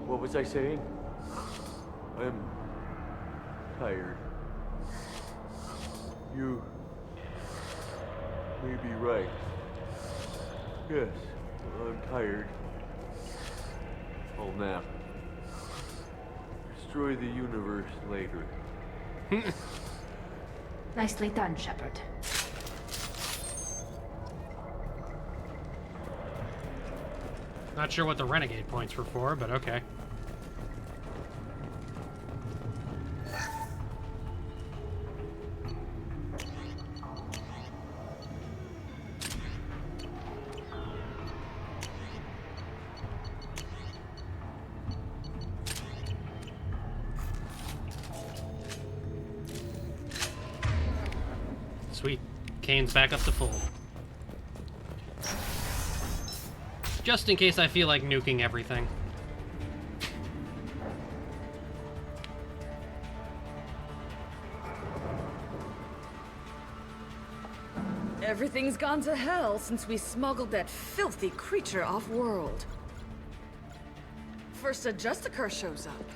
what was I saying? I'm tired. You may be right. Yes, I'm tired. I'll nap. Destroy the universe later. Nicely done, Shepard. Not sure what the Renegade points were for, but okay. Sweet. Kane's back up to full. Just in case I feel like nuking everything. Everything's gone to hell since we smuggled that filthy creature off-world. First a Justicar shows up.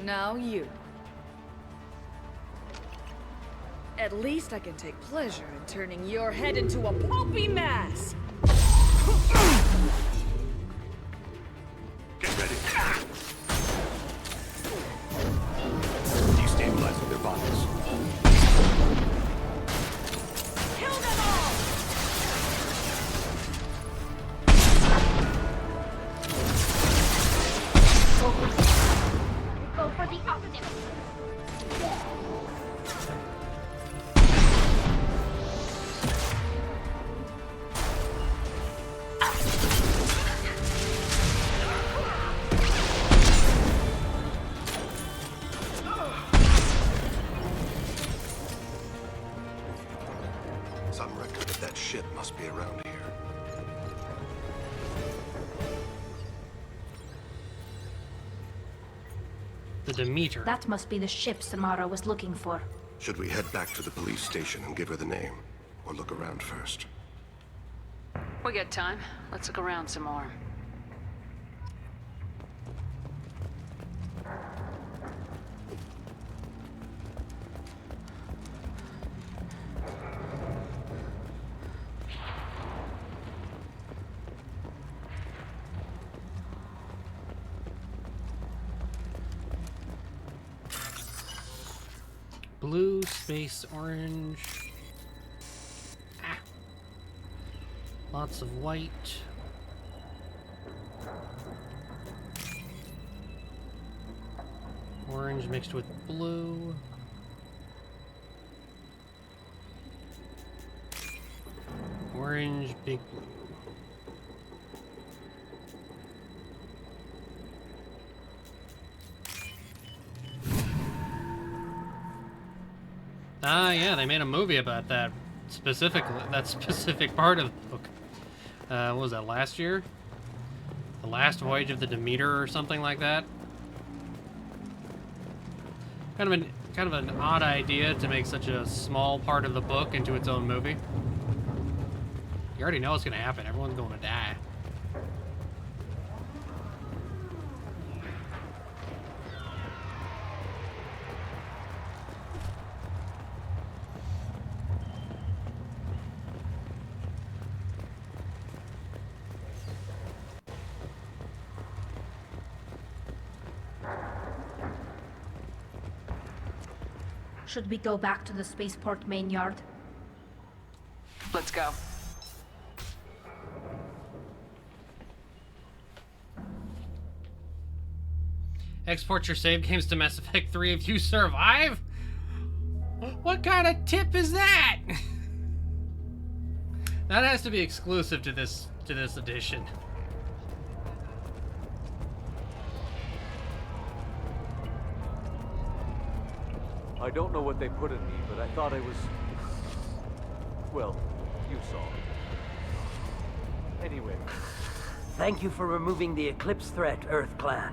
Now you. At least I can take pleasure in turning your head into a pulpy mass! Get ready. Destabilizing their bodies. Kill them all! Go for the optics. Some record of that ship must be around here. The Demeter. That must be the ship Samara was looking for. Should we head back to the police station and give her the name? Or look around first? We got time. Let's look around some more. blue, space orange. Ah. Lots of white. Orange mixed with blue. Orange, big blue. Ah, yeah, they made a movie about that specific part of the book. What was that, last year? The Last Voyage of the Demeter or something like that? Kind of an odd idea to make such a small part of the book into its own movie. You already know what's gonna happen. Everyone's going to die. Should we go back to the spaceport main yard? Let's go. Export your save games to Mass Effect 3 if you survive? What kind of tip is that? That has to be exclusive to this edition. I don't know what they put in me, but I thought I was... Well, you saw. Anyway. Thank you for removing the Eclipse threat, Earth Clan.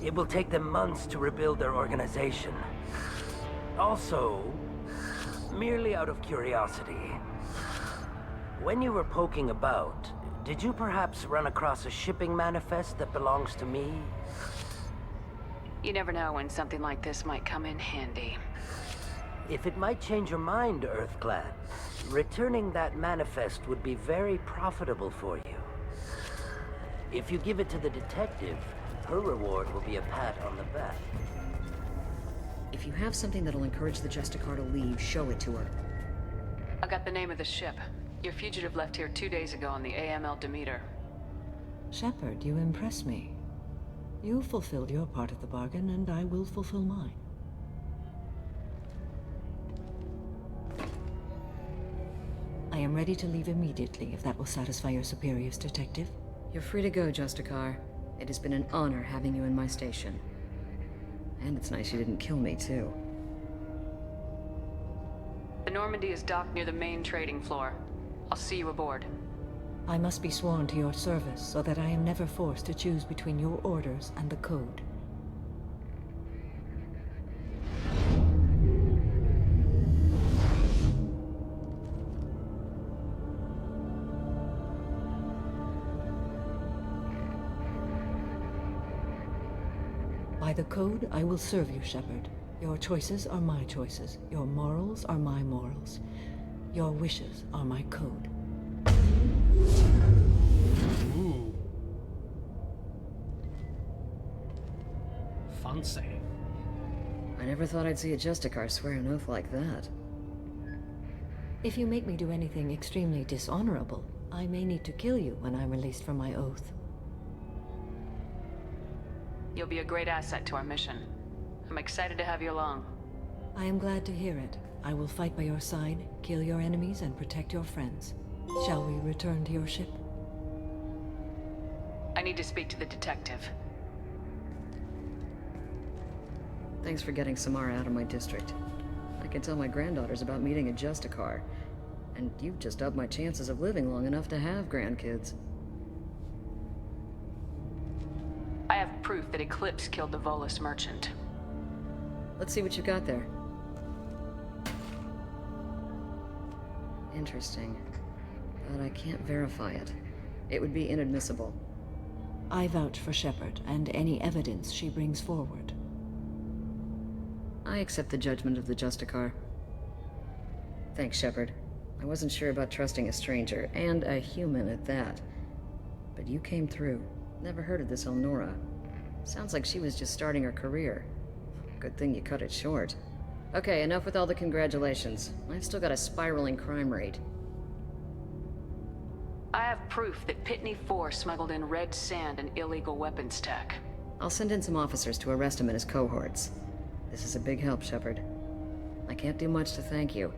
It will take them months to rebuild their organization. Also, merely out of curiosity, when you were poking about, did you perhaps run across a shipping manifest that belongs to me? You never know when something like this might come in handy. If it might change your mind, Earth Clan, returning that manifest would be very profitable for you. If you give it to the detective, her reward will be a pat on the back. If you have something that'll encourage the Justicar to leave, show it to her. I got the name of the ship. Your fugitive left here 2 days ago on the AML Demeter. Shepard, you impress me. You fulfilled your part of the bargain, and I will fulfill mine. I am ready to leave immediately, if that will satisfy your superiors, Detective. You're free to go, Justicar. It has been an honor having you in my station. And it's nice you didn't kill me, too. The Normandy is docked near the main trading floor. I'll see you aboard. I must be sworn to your service, so that I am never forced to choose between your orders and the Code. By the Code, I will serve you, Shepard. Your choices are my choices. Your morals are my morals. Your wishes are my code. Ooh. Fancy. I never thought I'd see a Justicar swear an oath like that. If you make me do anything extremely dishonorable, I may need to kill you when I'm released from my oath. You'll be a great asset to our mission. I'm excited to have you along. I am glad to hear it. I will fight by your side, kill your enemies, and protect your friends. Shall we return to your ship? I need to speak to the detective. Thanks for getting Samara out of my district. I can tell my granddaughters about meeting a Justicar. And you've just upped my chances of living long enough to have grandkids. I have proof that Eclipse killed the Volus merchant. Let's see what you got there. Interesting. But I can't verify it. It would be inadmissible. I vouch for Shepard and any evidence she brings forward. I accept the judgment of the Justicar. Thanks, Shepard. I wasn't sure about trusting a stranger, and a human at that. But you came through. Never heard of this Elnora. Sounds like she was just starting her career. Good thing you cut it short. Okay, enough with all the congratulations. I've still got a spiraling crime rate. I have proof that Pitney 4 smuggled in red sand and illegal weapons tech. I'll send in some officers to arrest him and his cohorts. This is a big help, Shepard. I can't do much to thank you,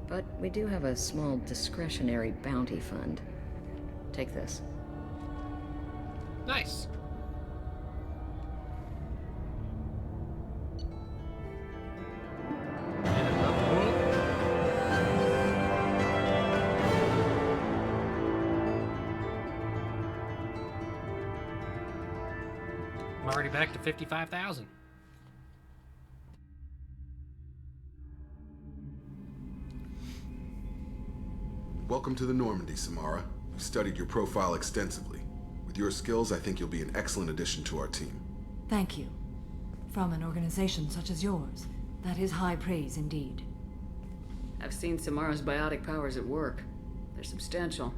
but we do have a small discretionary bounty fund. Take this. Nice. I'm already back to 55,000. Welcome to the Normandy, Samara. We've studied your profile extensively. With your skills, I think you'll be an excellent addition to our team. Thank you. From an organization such as yours, that is high praise indeed. I've seen Samara's biotic powers at work. They're substantial.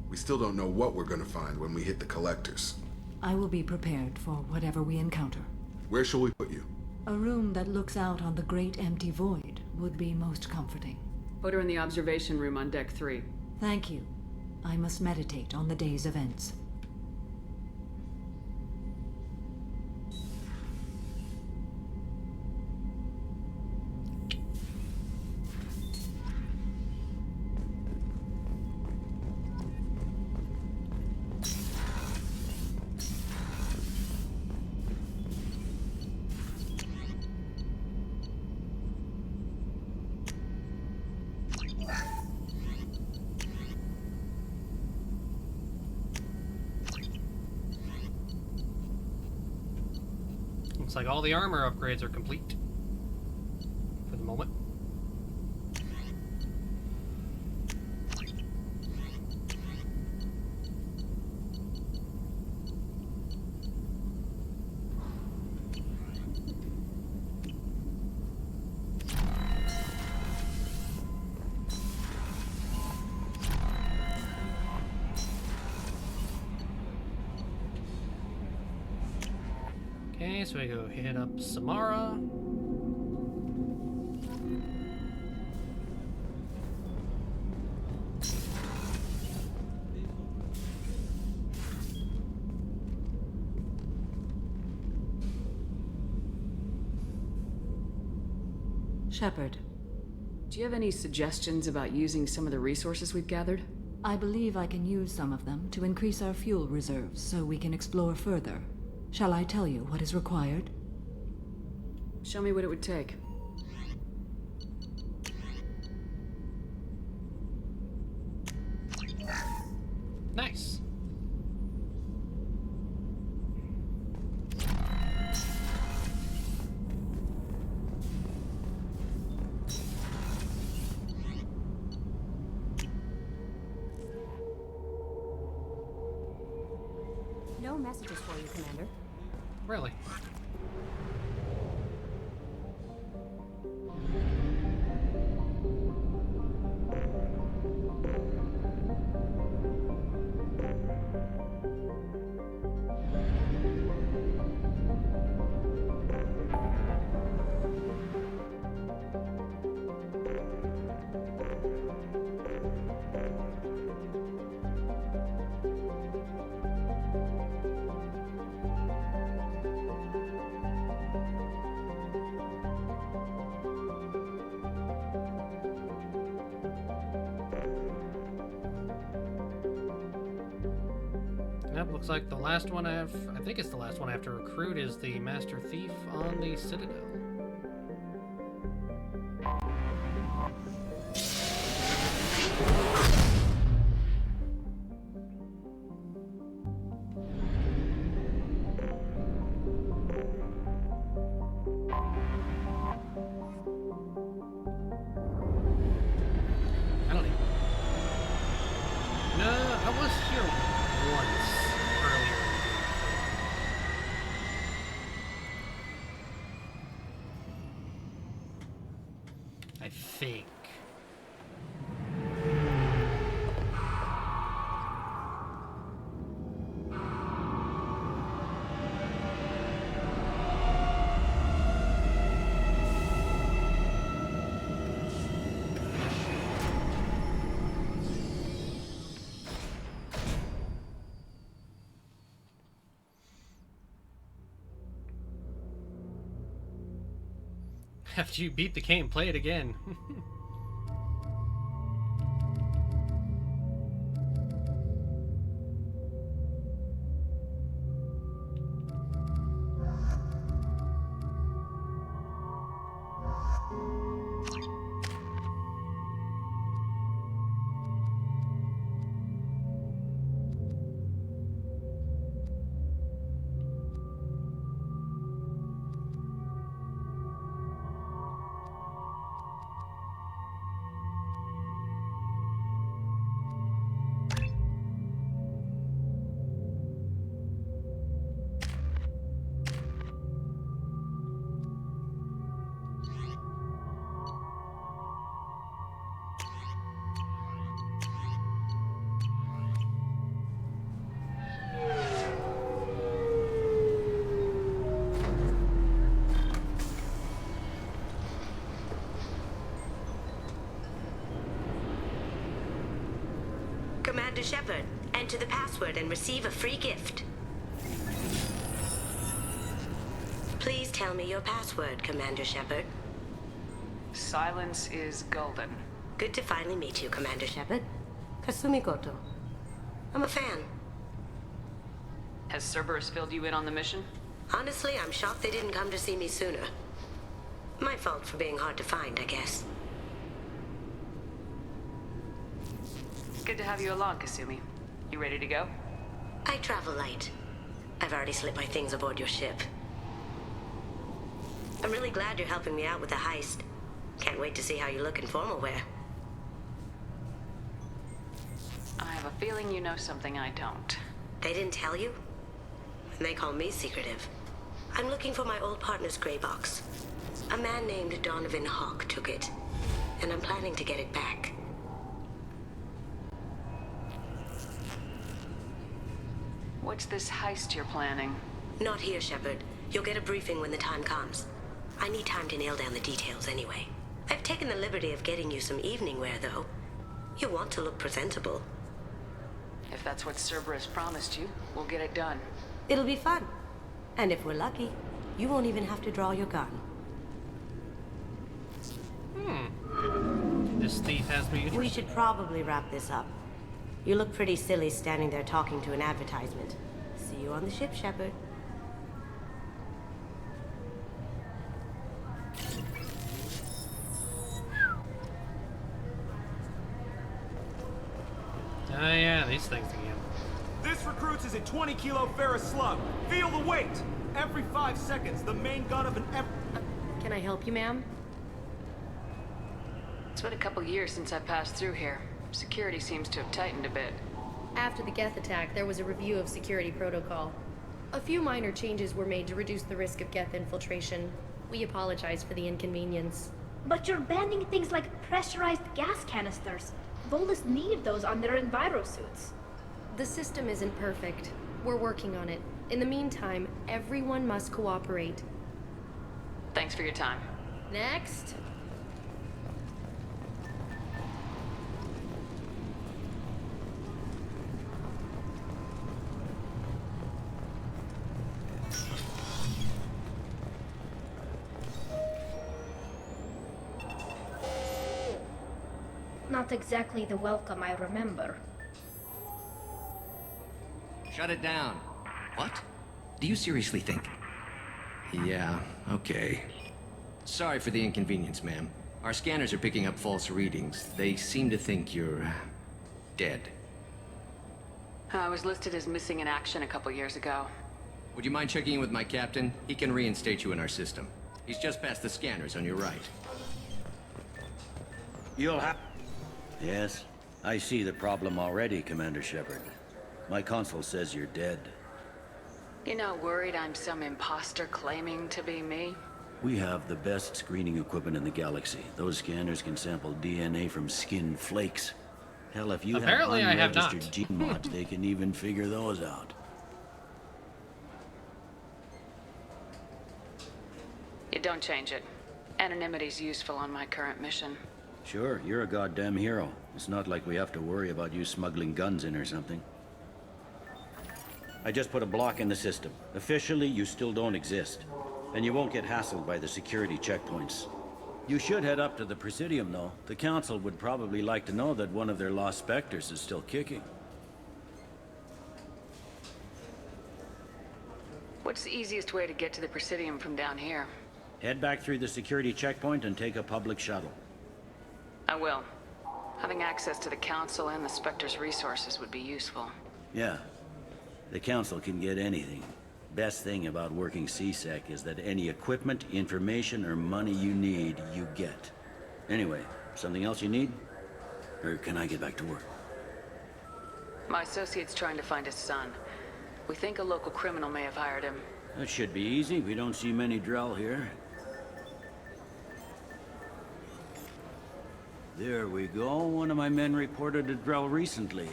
We still don't know what we're gonna find when we hit the collectors. I will be prepared for whatever we encounter. Where shall we put you? A room that looks out on the great empty void would be most comforting. Put her in the observation room on deck 3. Thank you. I must meditate on the day's events. Looks like all the armor upgrades are complete. For the moment. Okay, so we go hit up Samara. Shepard. Do you have any suggestions about using some of the resources we've gathered? I believe I can use some of them to increase our fuel reserves so we can explore further. Shall I tell you what is required? Show me what it would take. Nice. No messages for you, Commander. Really? Yep, looks like the last one I think it's the last one I have to recruit is the Master Thief on the Citadel. I don't even... No, I was here once. I think. After you beat the game, play it again. Commander Shepard, enter the password and receive a free gift. Please tell me your password, Commander Shepard. Silence is golden. Good to finally meet you, Commander Shepard. Kasumi Goto. I'm a fan. Has Cerberus filled you in on the mission? Honestly, I'm shocked they didn't come to see me sooner. My fault for being hard to find, I guess. Good to have you along, Kasumi. You ready to go? I travel light. I've already slipped my things aboard your ship. I'm really glad you're helping me out with the heist. Can't wait to see how you look in formal wear. I have a feeling you know something I don't. They didn't tell you? And they call me secretive. I'm looking for my old partner's gray box. A man named Donovan Hawk took it, and I'm planning to get it back. What's this heist you're planning? Not here, Shepard. You'll get a briefing when the time comes. I need time to nail down the details anyway. I've taken the liberty of getting you some evening wear, though. You want to look presentable. If that's what Cerberus promised you, we'll get it done. It'll be fun. And if we're lucky, you won't even have to draw your gun. This thief has me interested. We should probably wrap this up. You look pretty silly standing there talking to an advertisement. See you on the ship, Shepard. Oh yeah, these things again. This recruits is a 20-kilo ferrous slug. Feel the weight! Every 5 seconds, the main gun of an Can I help you, ma'am? It's been a couple years since I passed through here. Security seems to have tightened a bit. After the Geth attack, there was a review of security protocol. A few minor changes were made to reduce the risk of Geth infiltration. We apologize for the inconvenience. But you're banning things like pressurized gas canisters. Volus need those on their envirosuits. The system isn't perfect. We're working on it. In the meantime, everyone must cooperate. Thanks for your time. Next. Not exactly the welcome I remember. Shut it down. What? Do you seriously think? Yeah, okay. Sorry for the inconvenience, ma'am. Our scanners are picking up false readings. They seem to think you're dead. I was listed as missing in action a couple years ago. Would you mind checking in with my captain? He can reinstate you in our system. He's just past the scanners on your right. You'll have... Yes, I see the problem already, Commander Shepard. My console says you're dead. You're not worried I'm some imposter claiming to be me? We have the best screening equipment in the galaxy. Those scanners can sample DNA from skin flakes. Hell, if you Apparently have I have not. unregistered gene mods, they can even figure those out. You don't change it. Anonymity's useful on my current mission. Sure, you're a goddamn hero. It's not like we have to worry about you smuggling guns in or something. I just put a block in the system. Officially, you still don't exist. And you won't get hassled by the security checkpoints. You should head up to the Presidium, though. The Council would probably like to know that one of their lost Spectres is still kicking. What's the easiest way to get to the Presidium from down here? Head back through the security checkpoint and take a public shuttle. I will. Having access to the Council and the Spectre's resources would be useful. Yeah. The Council can get anything. Best thing about working CSEC is that any equipment, information, or money you need, you get. Anyway, something else you need? Or can I get back to work? My associate's trying to find his son. We think a local criminal may have hired him. That should be easy. We don't see many Drell here. There we go. One of my men reported a Drell recently.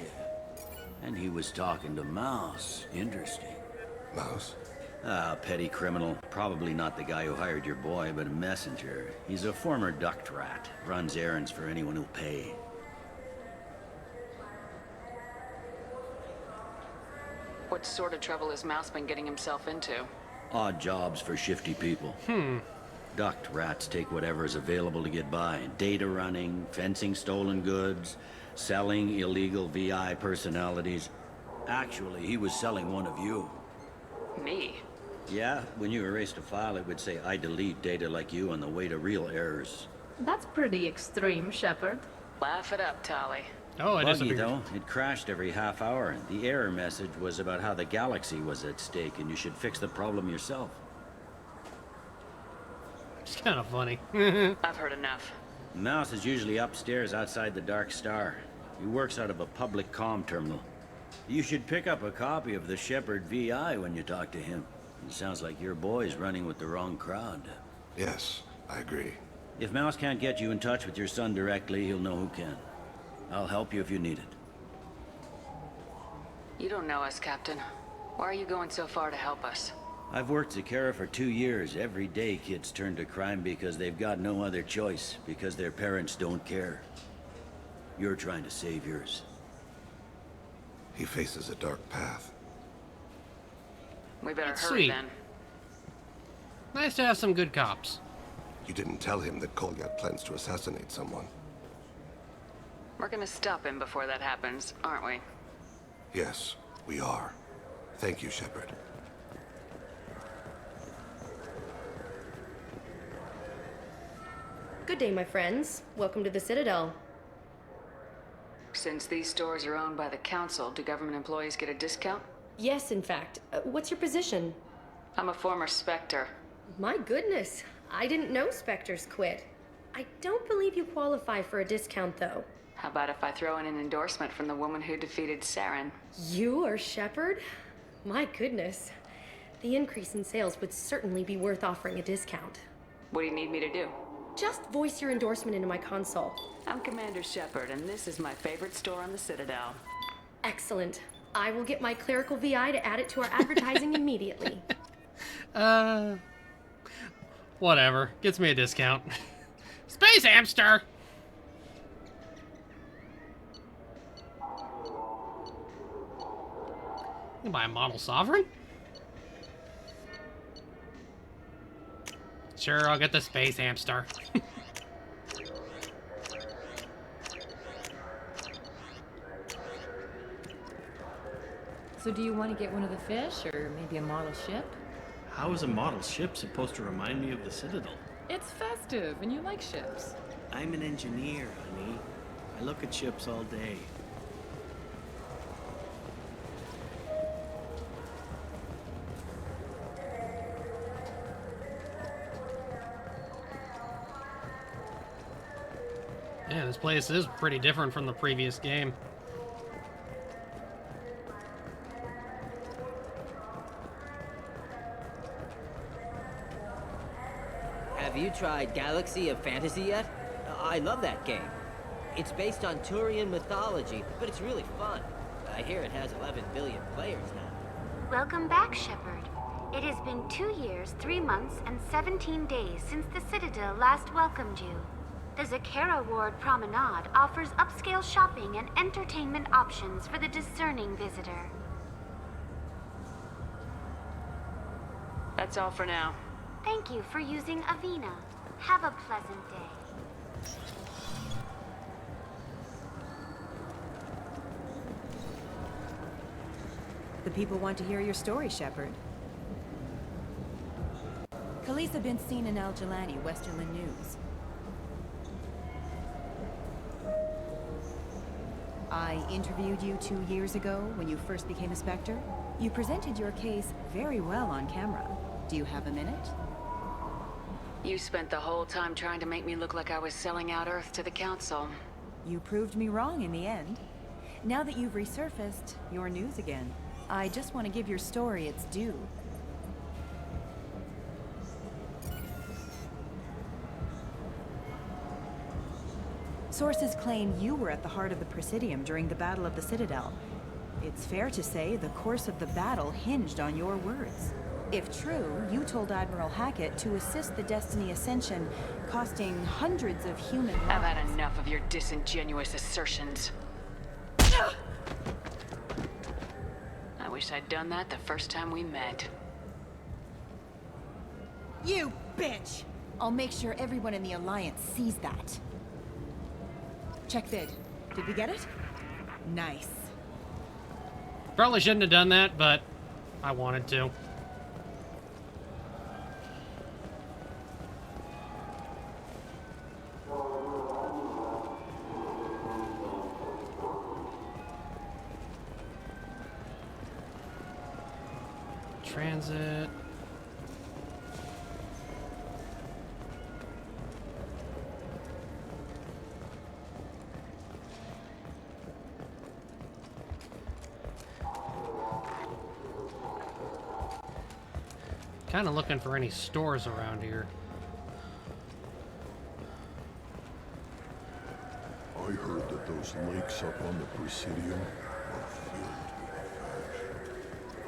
And he was talking to Mouse. Interesting. Mouse? Ah, petty criminal. Probably not the guy who hired your boy, but a messenger. He's a former duct rat. Runs errands for anyone who'll pay. What sort of trouble has Mouse been getting himself into? Odd jobs for shifty people. Duct rats take whatever is available to get by. Data running, fencing stolen goods, selling illegal VI personalities. Actually, he was selling one of you. Me? Yeah, when you erased a file, it would say, I delete data like you on the way to real errors. That's pretty extreme, Shepard. Laugh it up, Tali. Oh, I Buggy, though. It crashed every half hour. The error message was about how the galaxy was at stake, and you should fix the problem yourself. It's kind of funny. I've heard enough. Mouse is usually upstairs outside the Dark Star. He works out of a public comm terminal. You should pick up a copy of the Shepard VI when you talk to him. It sounds like your boy's running with the wrong crowd. Yes, I agree. If Mouse can't get you in touch with your son directly, he'll know who can. I'll help you if you need it. You don't know us, Captain. Why are you going so far to help us? I've worked Zakera for 2 years. Every day kids turn to crime because they've got no other choice, because their parents don't care. You're trying to save yours. He faces a dark path. We better That's hurry sweet. then. Nice to have some good cops. You didn't tell him that Kolyat plans to assassinate someone. We're gonna stop him before that happens, aren't we? Yes, we are. Thank you, Shepard. Good day, my friends. Welcome to the Citadel. Since these stores are owned by the Council, do government employees get a discount? Yes, in fact. What's your position? I'm a former Spectre. My goodness. I didn't know Spectres quit. I don't believe you qualify for a discount, though. How about if I throw in an endorsement from the woman who defeated Saren? You are Shepard? My goodness. The increase in sales would certainly be worth offering a discount. What do you need me to do? Just voice your endorsement into my console. I'm Commander Shepard, and this is my favorite store on the Citadel. Excellent. I will get my clerical VI to add it to our advertising immediately. Whatever. Gets me a discount. Space hamster! You can buy a model sovereign? Sure, I'll get the space hamster. So do you want to get one of the fish, or maybe a model ship? How is a model ship supposed to remind me of the Citadel? It's festive, and you like ships. I'm an engineer, honey. I look at ships all day. Yeah, this place is pretty different from the previous game. Have you tried Galaxy of Fantasy yet? I love that game. It's based on Turian mythology, but it's really fun. I hear it has 11 billion players now. Welcome back, Shepard. It has been 2 years, 3 months, and 17 days since the Citadel last welcomed you. The Zakera Ward Promenade offers upscale shopping and entertainment options for the discerning visitor. That's all for now. Thank you for using Avena. Have a pleasant day. The people want to hear your story, Shepard. Khaleesa been seen in Al Jelani, Westerland News. I interviewed you 2 years ago when you first became a Spectre. You presented your case very well on camera. Do you have a minute? You spent the whole time trying to make me look like I was selling out Earth to the Council. You proved me wrong in the end. Now that you've resurfaced, you're news again. I just want to give your story its due. Sources claim you were at the heart of the Presidium during the Battle of the Citadel. It's fair to say the course of the battle hinged on your words. If true, you told Admiral Hackett to assist the Destiny Ascension, costing hundreds of human lives. I've had enough of your disingenuous assertions. I wish I'd done that the first time we met. You bitch! I'll make sure everyone in the Alliance sees that. Check vid. Did we get it? Nice. Probably shouldn't have done that, but I wanted to. Transit. Kind of looking for any stores around here. I heard that those lakes up on the Presidium are filled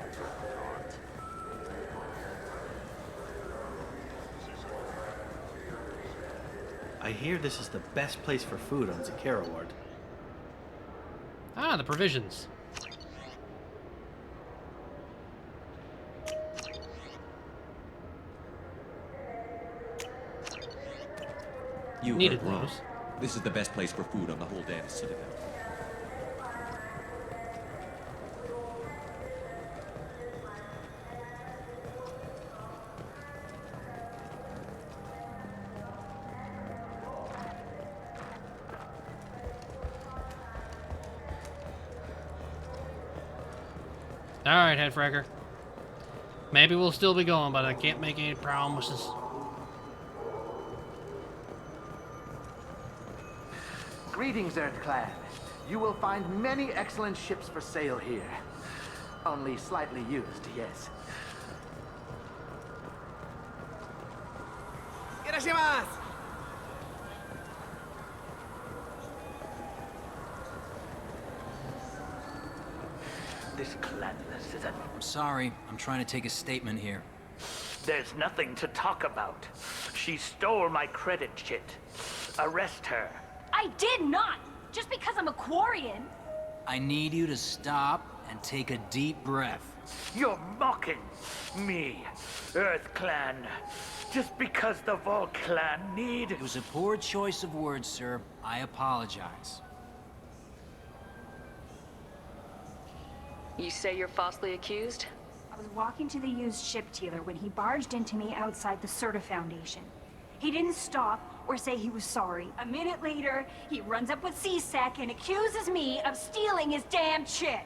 with fat. I hear this is the best place for food on Zakera Ward. Ah, the provisions. You Needed heard wrong. those. This is the best place for food on the whole damn Citadel. Alright, Headfracker. Maybe we'll still be going, but I can't make any promises. Greetings, Earth-Clan. You will find many excellent ships for sale here. Only slightly used, yes. Irashimasu! This clanless is I'm sorry. I'm trying to take a statement here. There's nothing to talk about. She stole my credit chit. Arrest her. I did not! Just because I'm a Quarian! I need you to stop and take a deep breath. You're mocking me, Earth Clan. Just because the Vol Clan need... It was a poor choice of words, sir. I apologize. You say you're falsely accused? I was walking to the used ship dealer when he barged into me outside the Serta Foundation. He didn't stop or say he was sorry. A minute later, he runs up with C-Sec and accuses me of stealing his damn chit.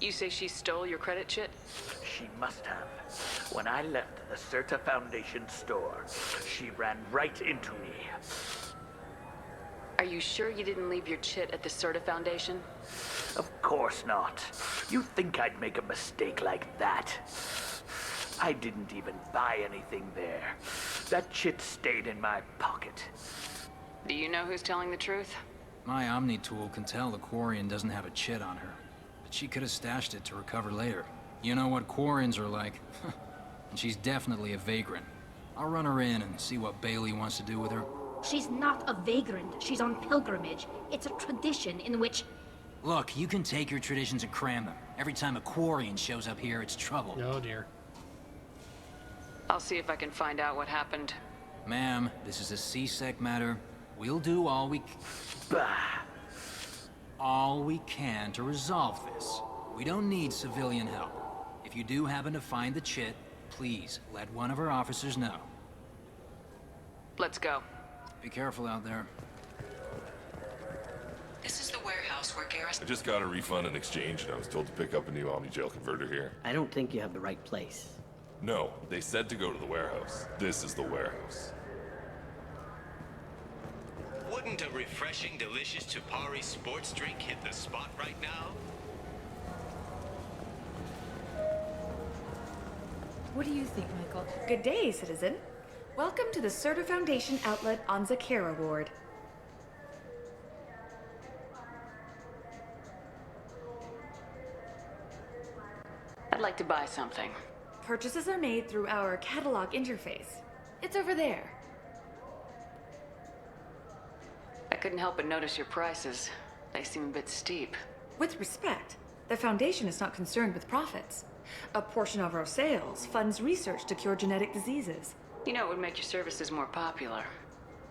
You say she stole your credit chit? She must have. When I left the Serta Foundation store, she ran right into me. Are you sure you didn't leave your chit at the Serta Foundation? Of course not. You think I'd make a mistake like that? I didn't even buy anything there. That chit stayed in my pocket. Do you know who's telling the truth? My Omni tool can tell the Quarian doesn't have a chit on her. But she could have stashed it to recover later. You know what Quarians are like. And she's definitely a vagrant. I'll run her in and see what Bailey wants to do with her. She's not a vagrant. She's on pilgrimage. It's a tradition in which... Look, you can take your traditions and cram them. Every time a Quarian shows up here, it's trouble. Oh dear. I'll see if I can find out what happened. Ma'am, this is a C-Sec matter. We'll do all we can to resolve this. We don't need civilian help. If you do happen to find the chit, please let one of our officers know. Let's go. Be careful out there. This is the warehouse where Garrus... I just got a refund in exchange, and I was told to pick up a new Omni-Jail converter here. I don't think you have the right place. No, they said to go to the warehouse. This is the warehouse. Wouldn't a refreshing, delicious Chupari sports drink hit the spot right now? What do you think, Michael? Good day, citizen. Welcome to the Serta Foundation outlet on Zakara Ward. I'd like to buy something. Purchases are made through our catalog interface. It's over there. I couldn't help but notice your prices. They seem a bit steep. With respect, the Foundation is not concerned with profits. A portion of our sales funds research to cure genetic diseases. You know, it would make your services more popular.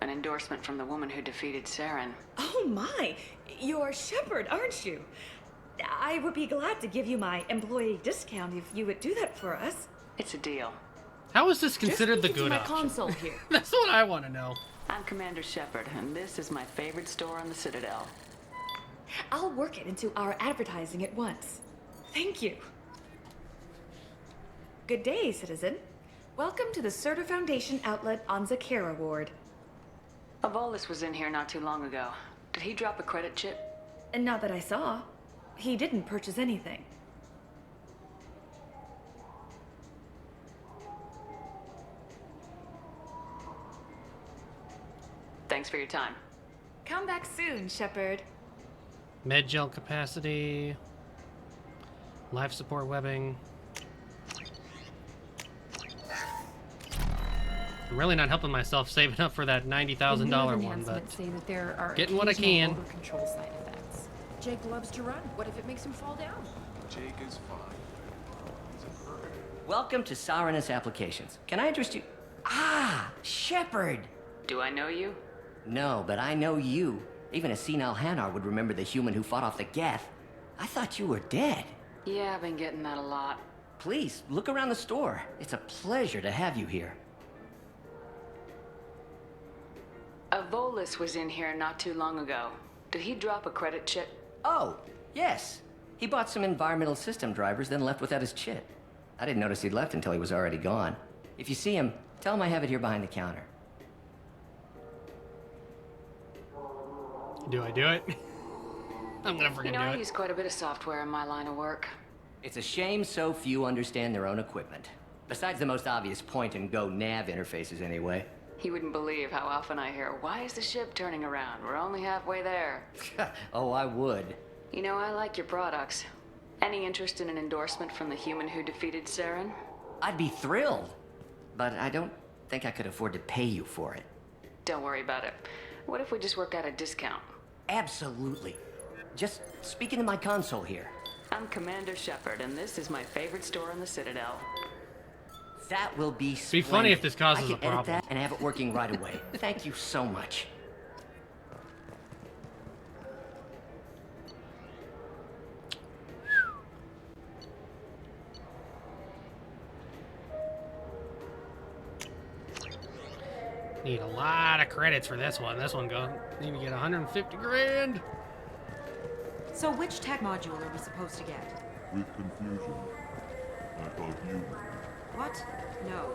An endorsement from the woman who defeated Saren. Oh my! You're Shepard, aren't you? I would be glad to give you my employee discount if you would do that for us. It's a deal. How is this considered the Just good my option? console here. That's what I want to know. I'm Commander Shepard, and this is my favorite store on the Citadel. I'll work it into our advertising at once. Thank you. Good day, citizen. Welcome to the Serta Foundation outlet on Zakara Ward. Avolis was in here not too long ago. Did he drop a credit chip? And not that I saw. He didn't purchase anything. Thanks for your time. Come back soon, Shepard. Med gel capacity. Life support webbing. I'm really not helping myself saving up for that $90,000 one, but say that there are getting what I occasional can. motor control side effects. Jake loves to run. What if it makes him fall down? Jake is fine. Welcome to Saranus Applications. Can I interest you? Ah, Shepard! Do I know you? No, but I know you. Even a senile Hanar would remember the human who fought off the Geth. I thought you were dead. Yeah, I've been getting that a lot. Please, look around the store. It's a pleasure to have you here. Avolis was in here not too long ago. Did he drop a credit chip? Oh, yes. He bought some environmental system drivers, then left without his chit. I didn't notice he'd left until he was already gone. If you see him, tell him I have it here behind the counter. Do I do it? I'm gonna freaking You know, do I it. use quite a bit of software in my line of work. It's a shame so few understand their own equipment. Besides the most obvious point-and-go nav interfaces, anyway. He wouldn't believe how often I hear, "Why is the ship turning around? We're only halfway there." Oh, I would. You know, I like your products. Any interest in an endorsement from the human who defeated Saren? I'd be thrilled. But I don't think I could afford to pay you for it. Don't worry about it. What if we just work out a discount? Absolutely. Just speak into my console here. I'm Commander Shepard, and this is my favorite store in the Citadel. That will be splendid. Be funny if this causes I a can edit problem. that and have it working right away. Thank you so much. Need a lot of credits for this one. This one go. Need to get 150 grand. So which tech module are we supposed to get? With confusion. I thought you knew. What? No.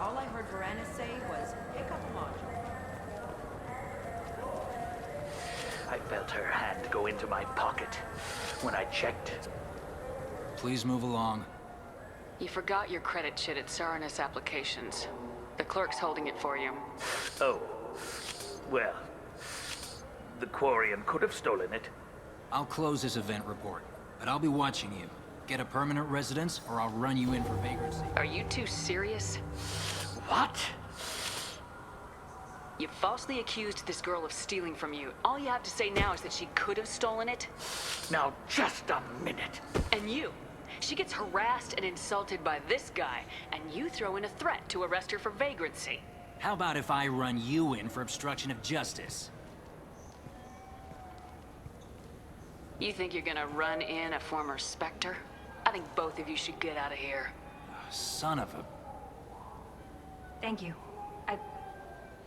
All I heard Varanus say was, pick up a module. I felt her hand go into my pocket when I checked. Please move along. You forgot your credit chit at Saranus Applications. The clerk's holding it for you. Oh. Well, the Quarian could have stolen it. I'll close this event report, but I'll be watching you. Get a permanent residence, or I'll run you in for vagrancy. Are you two serious? What? You falsely accused this girl of stealing from you. All you have to say now is that she could have stolen it. Now, just a minute. And you. She gets harassed and insulted by this guy, and you throw in a threat to arrest her for vagrancy. How about if I run you in for obstruction of justice? You think you're gonna run in a former Spectre? I think both of you should get out of here. Son of a... Thank you.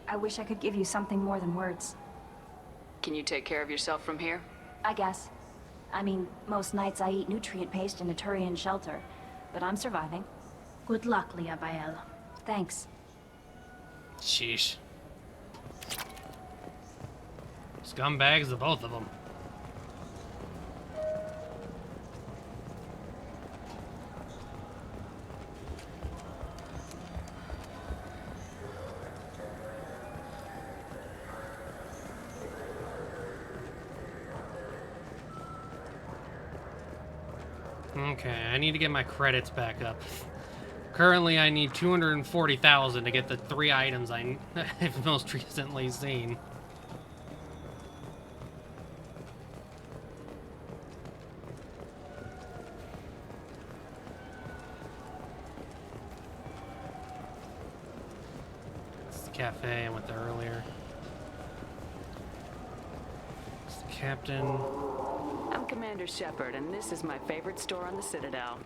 I wish I could give you something more than words. Can you take care of yourself from here? I guess. I mean, most nights I eat nutrient paste in a Turian shelter, but I'm surviving. Good luck, Liabael. Thanks. Sheesh. Scumbags, the both of them. Okay, I need to get my credits back up. Currently, I need 240,000 to get the 3 items I've most recently seen. It's the cafe I went there earlier. It's the captain. I'm Commander Shepard, and this is my favorite store on the Citadel.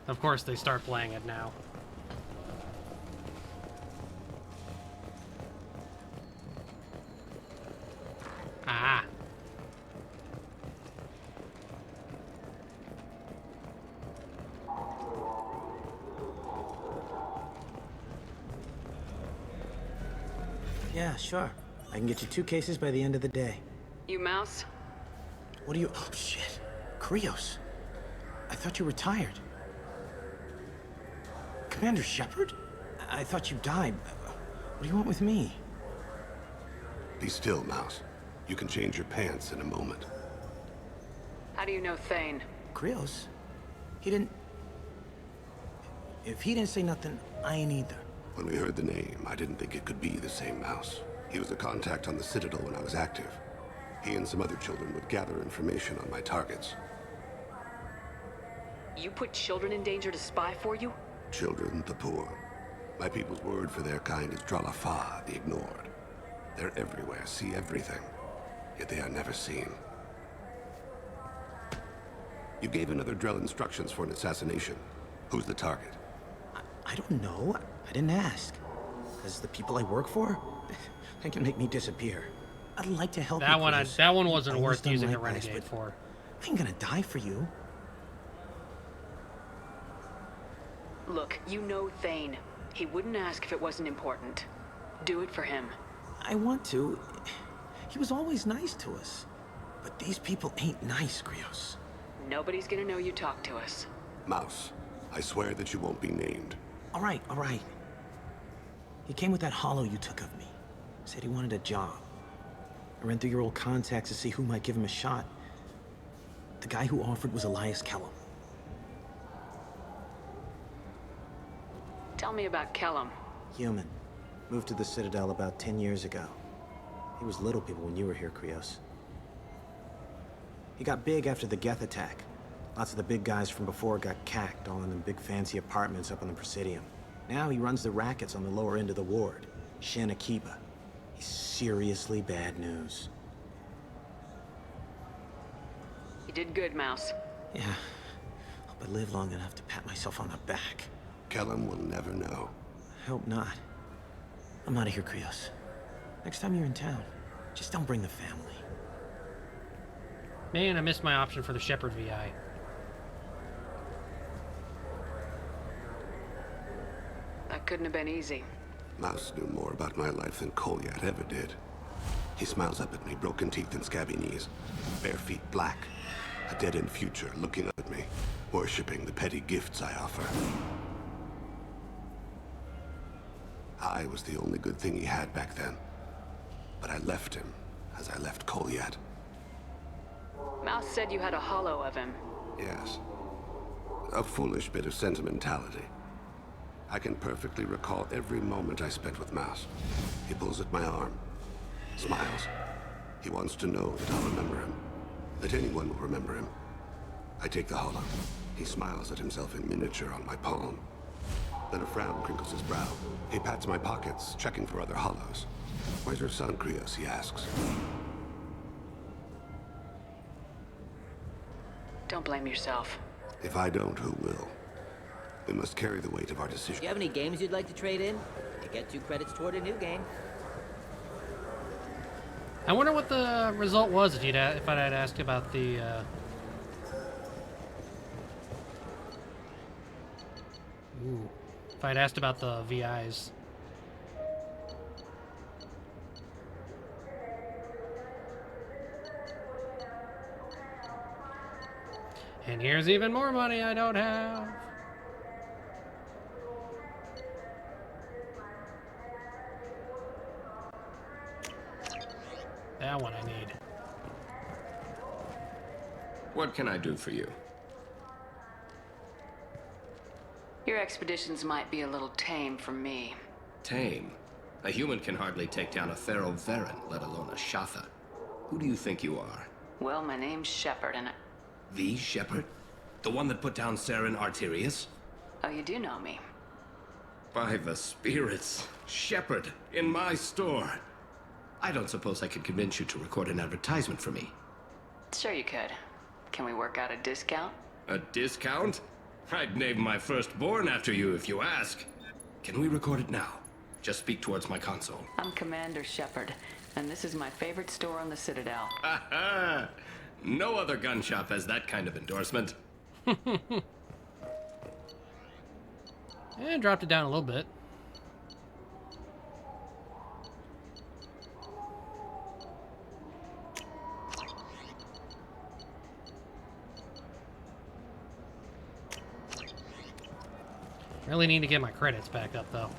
Of course, they start playing it now. Ah. Yeah, sure. I can get you 2 cases by the end of the day. You Mouse? What are you... Oh, shit. Krios. I thought you retired. Commander Shepard? I thought you died. What do you want with me? Be still, Mouse. You can change your pants in a moment. How do you know Thane? Krios? He didn't... If he didn't say nothing, I ain't either. When we heard the name, I didn't think it could be the same Mouse. He was a contact on the Citadel when I was active. He and some other children would gather information on my targets. You put children in danger to spy for you? Children, the poor. My people's word for their kind is Dralafa, the ignored. They're everywhere, see everything, yet they are never seen. You gave another Drell instructions for an assassination. Who's the target? I don't know. I didn't ask. Because the people I work for, they can make me disappear. I'd like to help you, Chris. That one wasn't I've worth done using my a Renegade best, but for. I ain't gonna die for you. Look, you know Thane. He wouldn't ask if it wasn't important. Do it for him. I want to. He was always nice to us. But these people ain't nice, Krios. Nobody's gonna know you talked to us. Mouse, I swear that you won't be named. All right, all right. He came with that hollow you took of me. Said he wanted a job. I ran through your old contacts to see who might give him a shot. The guy who offered was Elias Kellum. Tell me about Kellum. Human. Moved to the Citadel about 10 years ago. He was little people when you were here, Krios. He got big after the Geth attack. Lots of the big guys from before got cacked, all in them big fancy apartments up on the Presidium. Now he runs the rackets on the lower end of the ward. Shin Akiba. He's seriously bad news. You did good, Mouse. Yeah. Hope I live long enough to pat myself on the back. Kellum will never know. I hope not. I'm out of here, Krios. Next time you're in town, just don't bring the family. Man, I missed my option for the Shepard VI. That couldn't have been easy. Mouse knew more about my life than Kolyat ever did. He smiles up at me, broken teeth and scabby knees. Bare feet black. A dead-end future looking up at me, worshipping the petty gifts I offer. I was the only good thing he had back then. But I left him, as I left Kolyat. Mouse said you had a hollow of him. Yes. A foolish bit of sentimentality. I can perfectly recall every moment I spent with Mouse. He pulls at my arm, smiles. He wants to know that I'll remember him, that anyone will remember him. I take the hollow. He smiles at himself in miniature on my palm. Then a frown crinkles his brow. He pats my pockets, checking for other hollows. Where's your son, Krios? He asks. Don't blame yourself. If I don't, who will? We must carry the weight of our decision. You have any games you'd like to trade in? You get 2 credits toward a new game. I wonder what the result was if I'd had asked about the. Ooh, if I'd asked about the VIs. And here's even more money I don't have. That one I need. What can I do for you? Your expeditions might be a little tame for me. Tame? A human can hardly take down a Pharaoh Varen, let alone a Shatha. Who do you think you are? Well, my name's Shepard, and The Shepard? The one that put down Saren Arterius? Oh, you do know me. By the spirits. Shepard, in my store. I don't suppose I could convince you to record an advertisement for me. Sure you could. Can we work out a discount? A discount? I'd name my firstborn after you if you ask. Can we record it now? Just speak towards my console. I'm Commander Shepard, and this is my favorite store on the Citadel. Ha ha! No other gun shop has that kind of endorsement. And dropped it down a little bit. Really need to get my credits back up, though.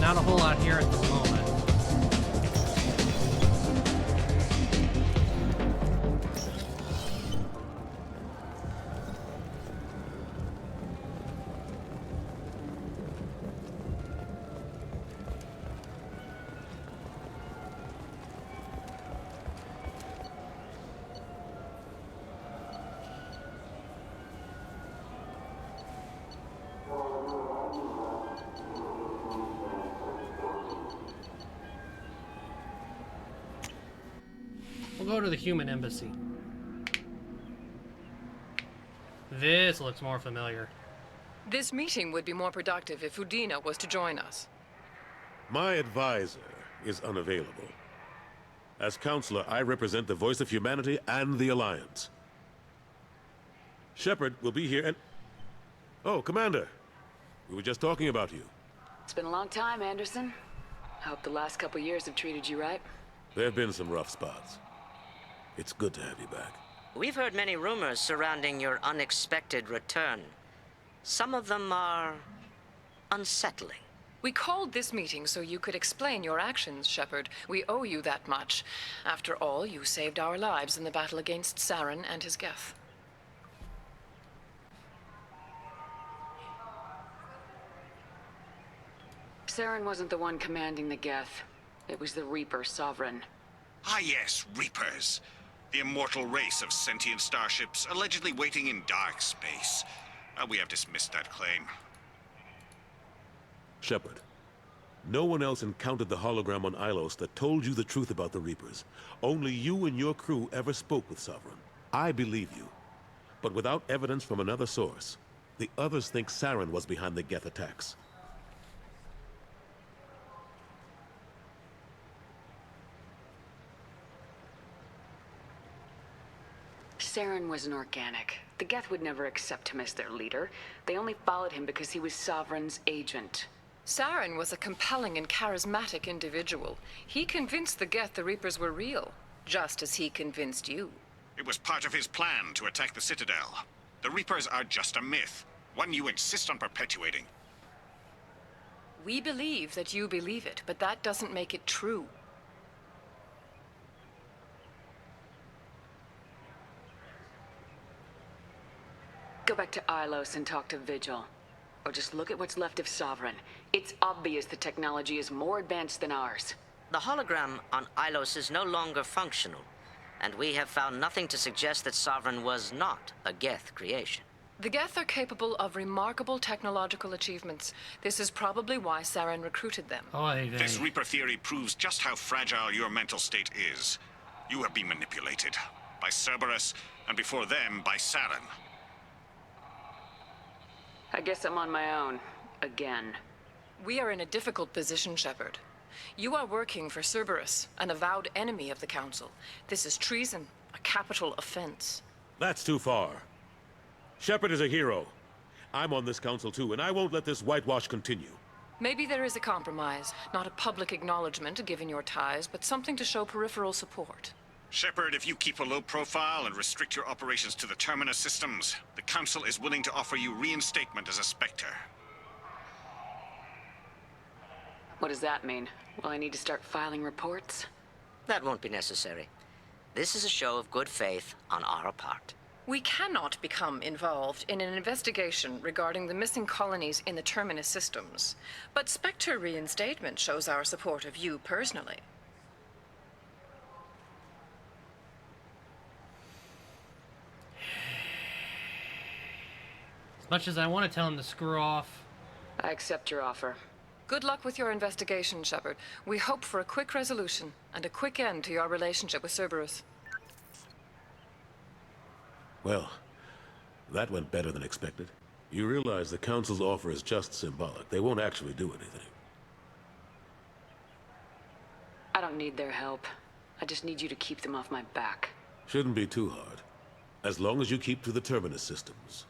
Not a whole lot here at the moment. We'll go to the human embassy. This looks more familiar. This meeting would be more productive if Udina was to join us. My advisor is unavailable. As counselor, I represent the voice of humanity and the Alliance. Shepard will be here and... Oh, Commander. We were just talking about you. It's been a long time, Anderson. I hope the last couple years have treated you right. There have been some rough spots. It's good to have you back. We've heard many rumors surrounding your unexpected return. Some of them are unsettling. We called this meeting so you could explain your actions, Shepard. We owe you that much. After all, you saved our lives in the battle against Saren and his Geth. Saren wasn't the one commanding the Geth. It was the Reaper Sovereign. Ah yes, Reapers. The immortal race of sentient starships allegedly waiting in dark space. We have dismissed that claim. Shepard, no one else encountered the hologram on Ilos that told you the truth about the Reapers. Only you and your crew ever spoke with Sovereign. I believe you. But without evidence from another source, the others think Saren was behind the Geth attacks. Saren was an organic. The Geth would never accept him as their leader. They only followed him because he was Sovereign's agent. Saren was a compelling and charismatic individual. He convinced the Geth the Reapers were real, just as he convinced you. It was part of his plan to attack the Citadel. The Reapers are just a myth, one you insist on perpetuating. We believe that you believe it, but that doesn't make it true. Go back to Ilos and talk to Vigil. Or just look at what's left of Sovereign. It's obvious the technology is more advanced than ours. The hologram on Ilos is no longer functional, and we have found nothing to suggest that Sovereign was not a Geth creation. The Geth are capable of remarkable technological achievements. This is probably why Saren recruited them. This Reaper theory proves just how fragile your mental state is. You have been manipulated. By Cerberus, and before them, by Saren. I guess I'm on my own. Again. We are in a difficult position, Shepard. You are working for Cerberus, an avowed enemy of the Council. This is treason, a capital offense. That's too far. Shepard is a hero. I'm on this council too, and I won't let this whitewash continue. Maybe there is a compromise. Not a public acknowledgement given your ties, but something to show peripheral support. Shepard, if you keep a low profile and restrict your operations to the Terminus systems, the Council is willing to offer you reinstatement as a Spectre. What does that mean? Will I need to start filing reports? That won't be necessary. This is a show of good faith on our part. We cannot become involved in an investigation regarding the missing colonies in the Terminus systems. But Spectre reinstatement shows our support of you personally. As much as I want to tell him to screw off. I accept your offer. Good luck with your investigation, Shepard. We hope for a quick resolution and a quick end to your relationship with Cerberus. Well, that went better than expected. You realize the Council's offer is just symbolic. They won't actually do anything. I don't need their help. I just need you to keep them off my back. Shouldn't be too hard. As long as you keep to the Terminus systems.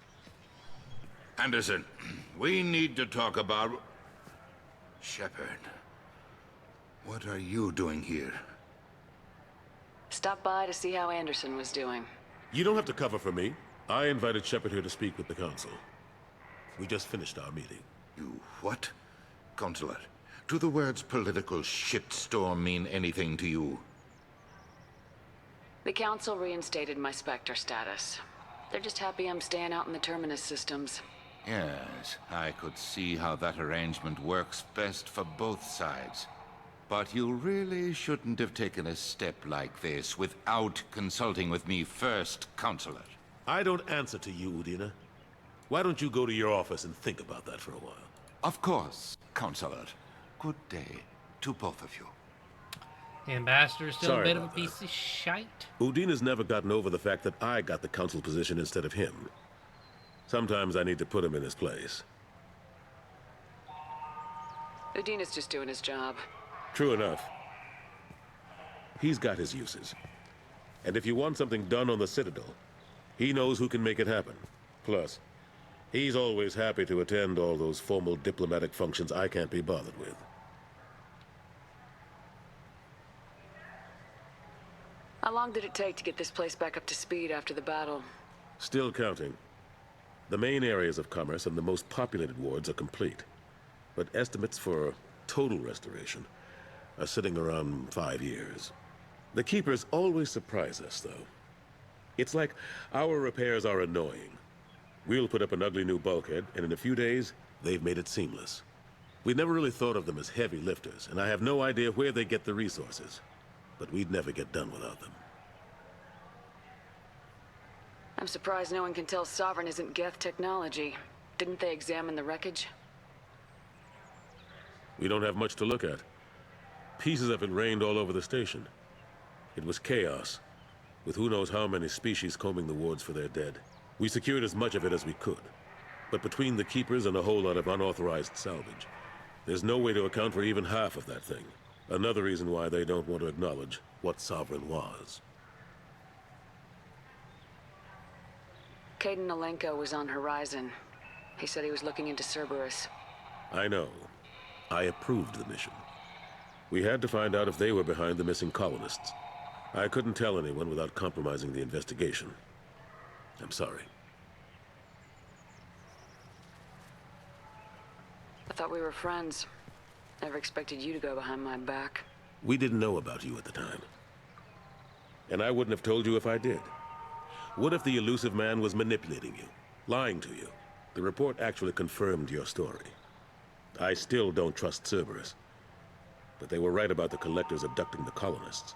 Anderson, we need to talk about... Shepard. What are you doing here? Stop by to see how Anderson was doing. You don't have to cover for me. I invited Shepard here to speak with the Council. We just finished our meeting. You what? Consular, do the words political shitstorm mean anything to you? The Council reinstated my Spectre status. They're just happy I'm staying out in the Terminus systems. Yes, I could see how that arrangement works best for both sides. But you really shouldn't have taken a step like this without consulting with me first, Consular. I don't answer to you, Udina. Why don't you go to your office and think about that for a while? Of course, Consular. Good day to both of you. The Ambassador's still Sorry a bit of a about piece of shite. Udina's never gotten over the fact that I got the Council position instead of him. Sometimes I need to put him in his place. Udina's just doing his job. True enough. He's got his uses. And if you want something done on the Citadel, he knows who can make it happen. Plus, he's always happy to attend all those formal diplomatic functions I can't be bothered with. How long did it take to get this place back up to speed after the battle? Still counting. The main areas of commerce and the most populated wards are complete. But estimates for total restoration are sitting around 5 years. The Keepers always surprise us, though. It's like our repairs are annoying. We'll put up an ugly new bulkhead, and in a few days, they've made it seamless. We never really thought of them as heavy lifters, and I have no idea where they get the resources. But we'd never get done without them. I'm surprised no one can tell Sovereign isn't Geth technology. Didn't they examine the wreckage? We don't have much to look at. Pieces of it rained all over the station. It was chaos, with who knows how many species combing the wards for their dead. We secured as much of it as we could. But between the Keepers and a whole lot of unauthorized salvage, there's no way to account for even half of that thing. Another reason why they don't want to acknowledge what Sovereign was. Caden Alenko was on Horizon. He said he was looking into Cerberus. I know. I approved the mission. We had to find out if they were behind the missing colonists. I couldn't tell anyone without compromising the investigation. I'm sorry. I thought we were friends. Never expected you to go behind my back. We didn't know about you at the time. And I wouldn't have told you if I did. What if the elusive man was manipulating you, lying to you? The report actually confirmed your story. I still don't trust Cerberus. But they were right about the collectors abducting the colonists.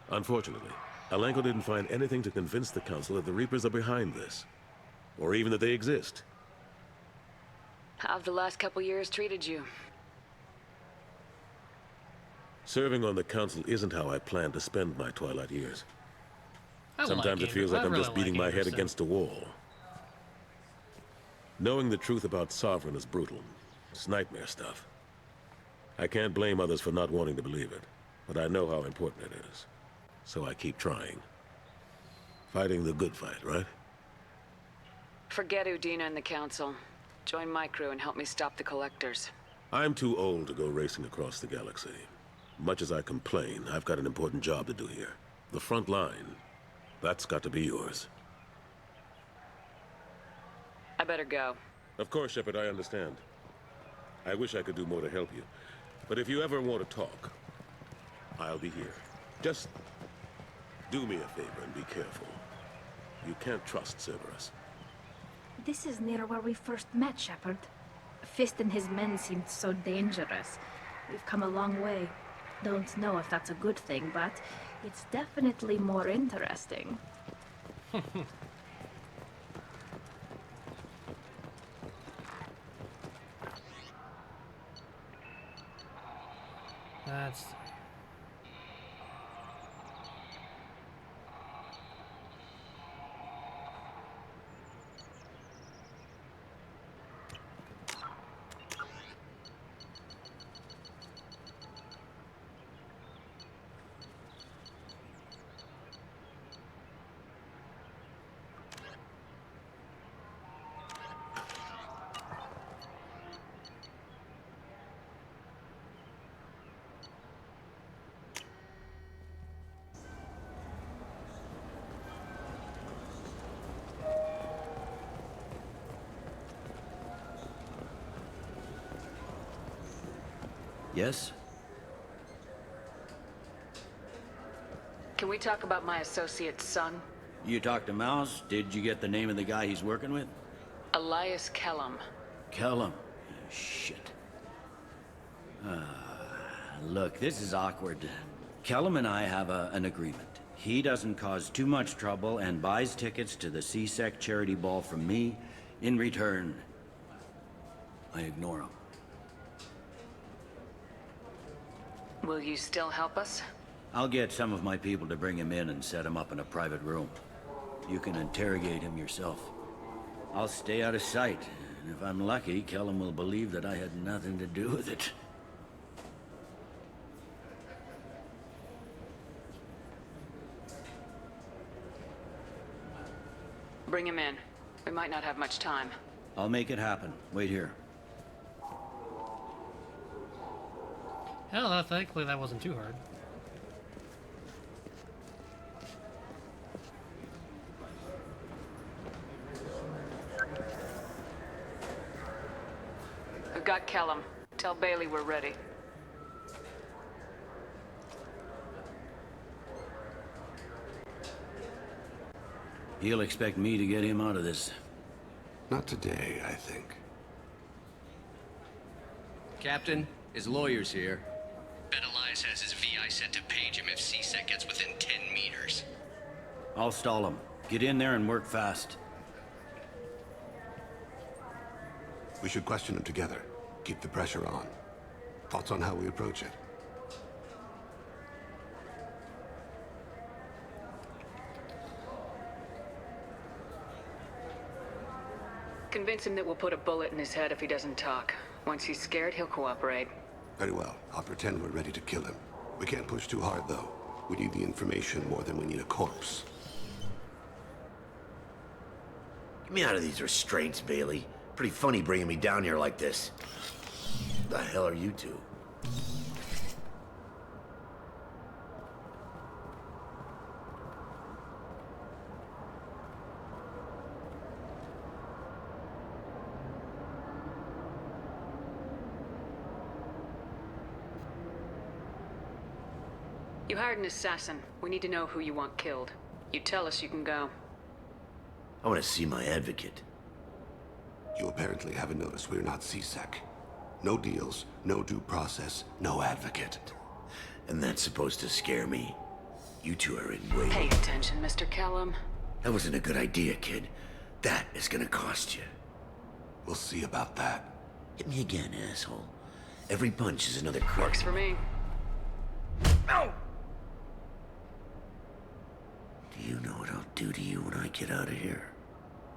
Unfortunately, Alenko didn't find anything to convince the Council that the Reapers are behind this. Or even that they exist. How have the last couple years treated you? Serving on the Council isn't how I plan to spend my twilight years. Sometimes like it feels like I'm really just beating like my head Anderson. against a wall. Knowing the truth about Sovereign is brutal. It's nightmare stuff. I can't blame others for not wanting to believe it, but I know how important it is. So I keep trying. Fighting the good fight, right? Forget Udina and the Council. Join my crew and help me stop the collectors. I'm too old to go racing across the galaxy. Much as I complain, I've got an important job to do here. The front line. That's got to be yours. I better go. Of course, Shepard, I understand. I wish I could do more to help you. But if you ever want to talk, I'll be here. Just do me a favor and be careful. You can't trust Cerberus. This is near where we first met, Shepard. Fist and his men seemed so dangerous. We've come a long way. Don't know if that's a good thing, but it's definitely more interesting. That's... Yes? Can we talk about my associate's son? You talked to Mouse? Did you get the name of the guy he's working with? Elias Kellum. Kellum. Shit. Look, this is awkward. Kellum and I have an agreement. He doesn't cause too much trouble and buys tickets to the CSEC charity ball from me. In return, I ignore him. Will you still help us? I'll get some of my people to bring him in and set him up in a private room. You can interrogate him yourself. I'll stay out of sight, and if I'm lucky, Kellum will believe that I had nothing to do with it. Bring him in. We might not have much time. I'll make it happen. Wait here. Hell, thankfully that wasn't too hard. We've got Kellum. Tell Bailey we're ready. He'll expect me to get him out of this. Not today, I think. Captain, his lawyer's here. Bet Elias has his VI sent to page him if CSEC gets within 10 meters. I'll stall him. Get in there and work fast. We should question him together. Keep the pressure on. Thoughts on how we approach it? Convince him that we'll put a bullet in his head if he doesn't talk. Once he's scared, he'll cooperate. Very well. I'll pretend we're ready to kill him. We can't push too hard, though. We need the information more than we need a corpse. Get me out of these restraints, Bailey. Pretty funny bringing me down here like this. The hell are you two? You hired an assassin. We need to know who you want killed. You tell us, you can go. I want to see my advocate. You apparently haven't noticed we're not CSEC. No deals, no due process, no advocate. And that's supposed to scare me. You two are in way... Pay attention, Mr. Callum. That wasn't a good idea, kid. That is gonna cost you. We'll see about that. Hit me again, asshole. Every punch is another crack. Works for me. No! Do you know what I'll do to you when I get out of here?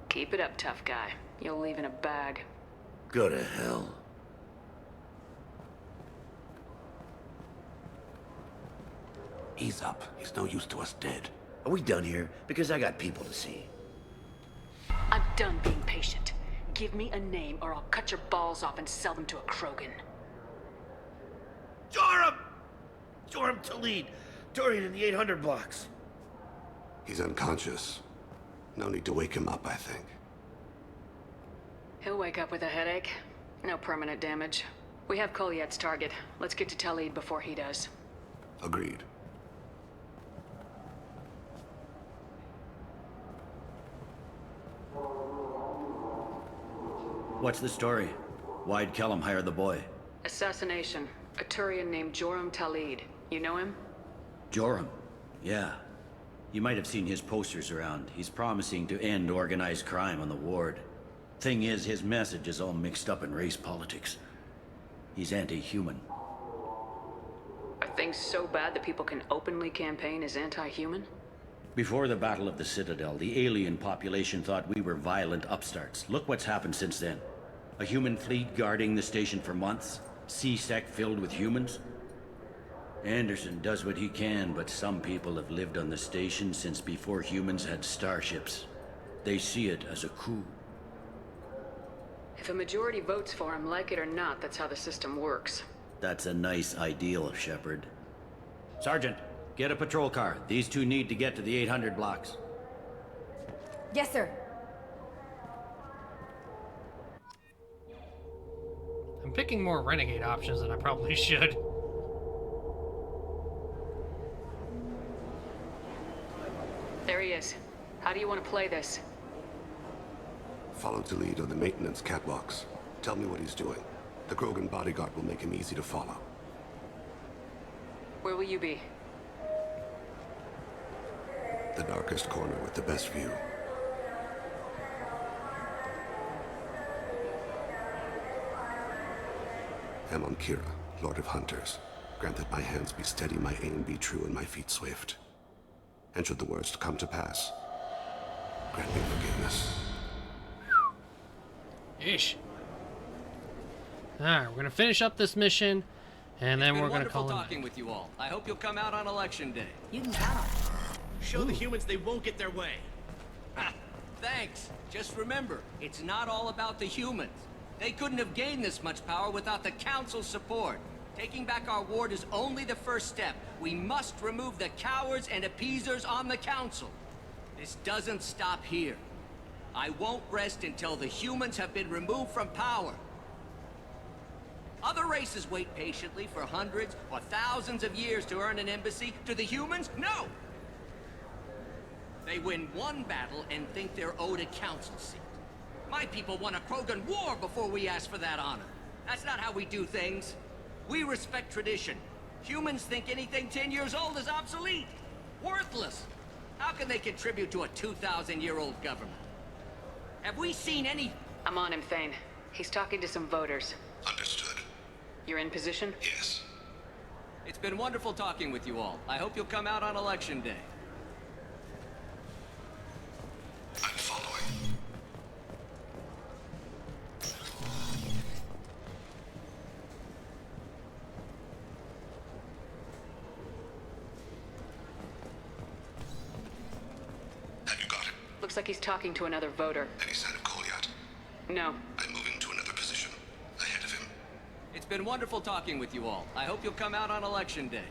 Keep it up, tough guy. You'll leave in a bag. Go to hell. Ease up. He's no use to us dead. Are we done here? Because I got people to see. I'm done being patient. Give me a name or I'll cut your balls off and sell them to a Krogan. Joram! Joram Talid! Dorian in the 800 blocks. He's unconscious. No need to wake him up, I think. He'll wake up with a headache. No permanent damage. We have Kolyat's target. Let's get to Talid before he does. Agreed. What's the story? Why'd Kellum hire the boy? Assassination. A Turian named Joram Talid. You know him? Joram? Yeah. You might have seen his posters around. He's promising to end organized crime on the ward. Thing is, his message is all mixed up in race politics. He's anti-human. Are things so bad that people can openly campaign as anti-human? Before the Battle of the Citadel, the alien population thought we were violent upstarts. Look what's happened since then. A human fleet guarding the station for months. C-Sec filled with humans. Anderson does what he can, but some people have lived on the station since before humans had starships. They see it as a coup. If a majority votes for him, like it or not, that's how the system works. That's a nice ideal, Shepard. Sergeant, get a patrol car. These two need to get to the 800 blocks. Yes, sir. I'm picking more Renegade options than I probably should. There he is. How do you want to play this? Follow to lead on the maintenance catwalks. Tell me what he's doing. The Krogan bodyguard will make him easy to follow. Where will you be? The darkest corner with the best view. Amon Kira, Lord of Hunters. Grant that my hands be steady, my aim be true, and my feet swift. And should the worst come to pass, grant me forgiveness. Ish. Alright, we're gonna finish up this mission, and then we're gonna call it. Talking with you all. I hope you'll come out on election day. You can count on it. Show the humans they won't get their way. Ha, thanks. Just remember, it's not all about the humans. They couldn't have gained this much power without the Council's support. Taking back our ward is only the first step. We must remove the cowards and appeasers on the Council. This doesn't stop here. I won't rest until the humans have been removed from power. Other races wait patiently for hundreds or thousands of years to earn an embassy. To the humans, no! They win one battle and think they're owed a council seat. My people won a Krogan war before we asked for that honor. That's not how we do things. We respect tradition. Humans think anything 10 years old is obsolete. Worthless. How can they contribute to a 2,000-year-old government? Have we seen any... I'm on him, Thane. He's talking to some voters. Understood. You're in position? Yes. It's been wonderful talking with you all. I hope you'll come out on election day. I'm following. Have you got it? Looks like he's talking to another voter. Any sign of Kolyat? No. I'm moving to another position. Ahead of him. It's It's been wonderful talking with you all. I hope you'll come out on Election Day.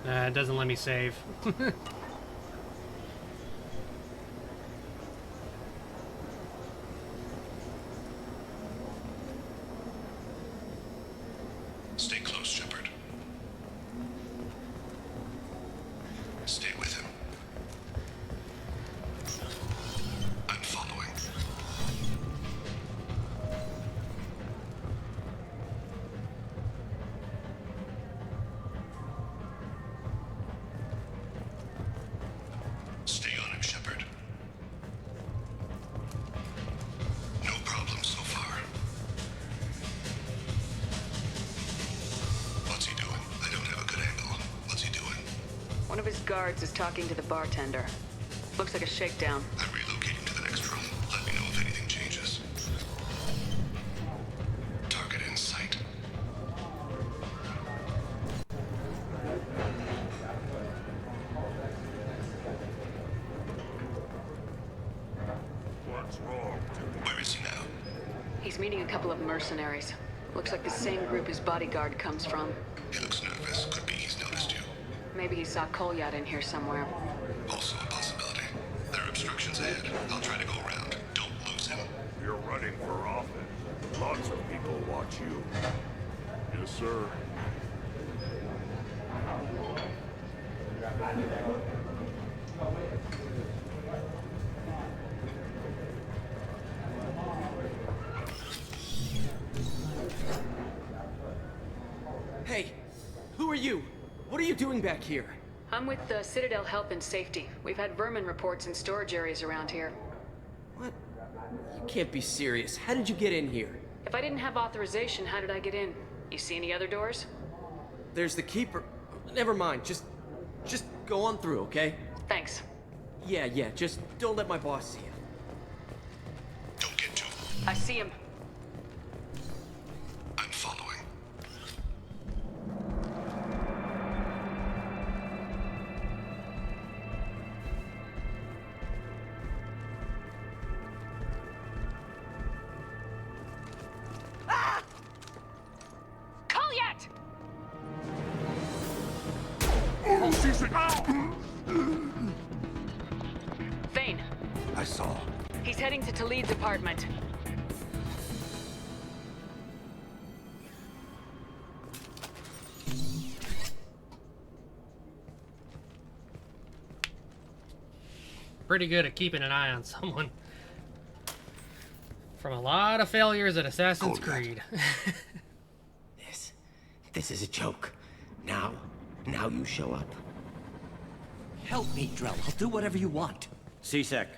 It doesn't let me save. Stay close, Shepard. Stay with him. I'm following. Stay on him, Shepard. No problem so far. What's he doing? I don't have a good angle. What's he doing? One of his guards is talking to the bartender. Looks like a shakedown. I'm relocating to the next room. Let me know if anything changes. Target in sight. What's wrong? Where is he now? He's meeting a couple of mercenaries. Looks like the same group his bodyguard comes from. He looks nervous. Could be he's noticed you. Maybe he saw Kolyat in here somewhere. Also a possibility. There are obstructions ahead. I'll try to go around. Don't lose him. You're running for office. Lots of people watch you. Yes, sir. Hey, who are you? What are you doing back here? I'm with the Citadel Health and Safety. We've had vermin reports in storage areas around here. What? You can't be serious. How did you get in here? If I didn't have authorization, how did I get in? You see any other doors? There's the keeper. Never mind. Just go on through, okay? Thanks. Yeah, just don't let my boss see you. Don't get too. I see him. I'm following. Kolyat! Thane. I saw. He's heading to Talid's apartment. Pretty good at keeping an eye on someone. From a lot of failures at Assassin's Creed. This is a joke. Now you show up. Help me, Drell. I'll do whatever you want. C-Sec,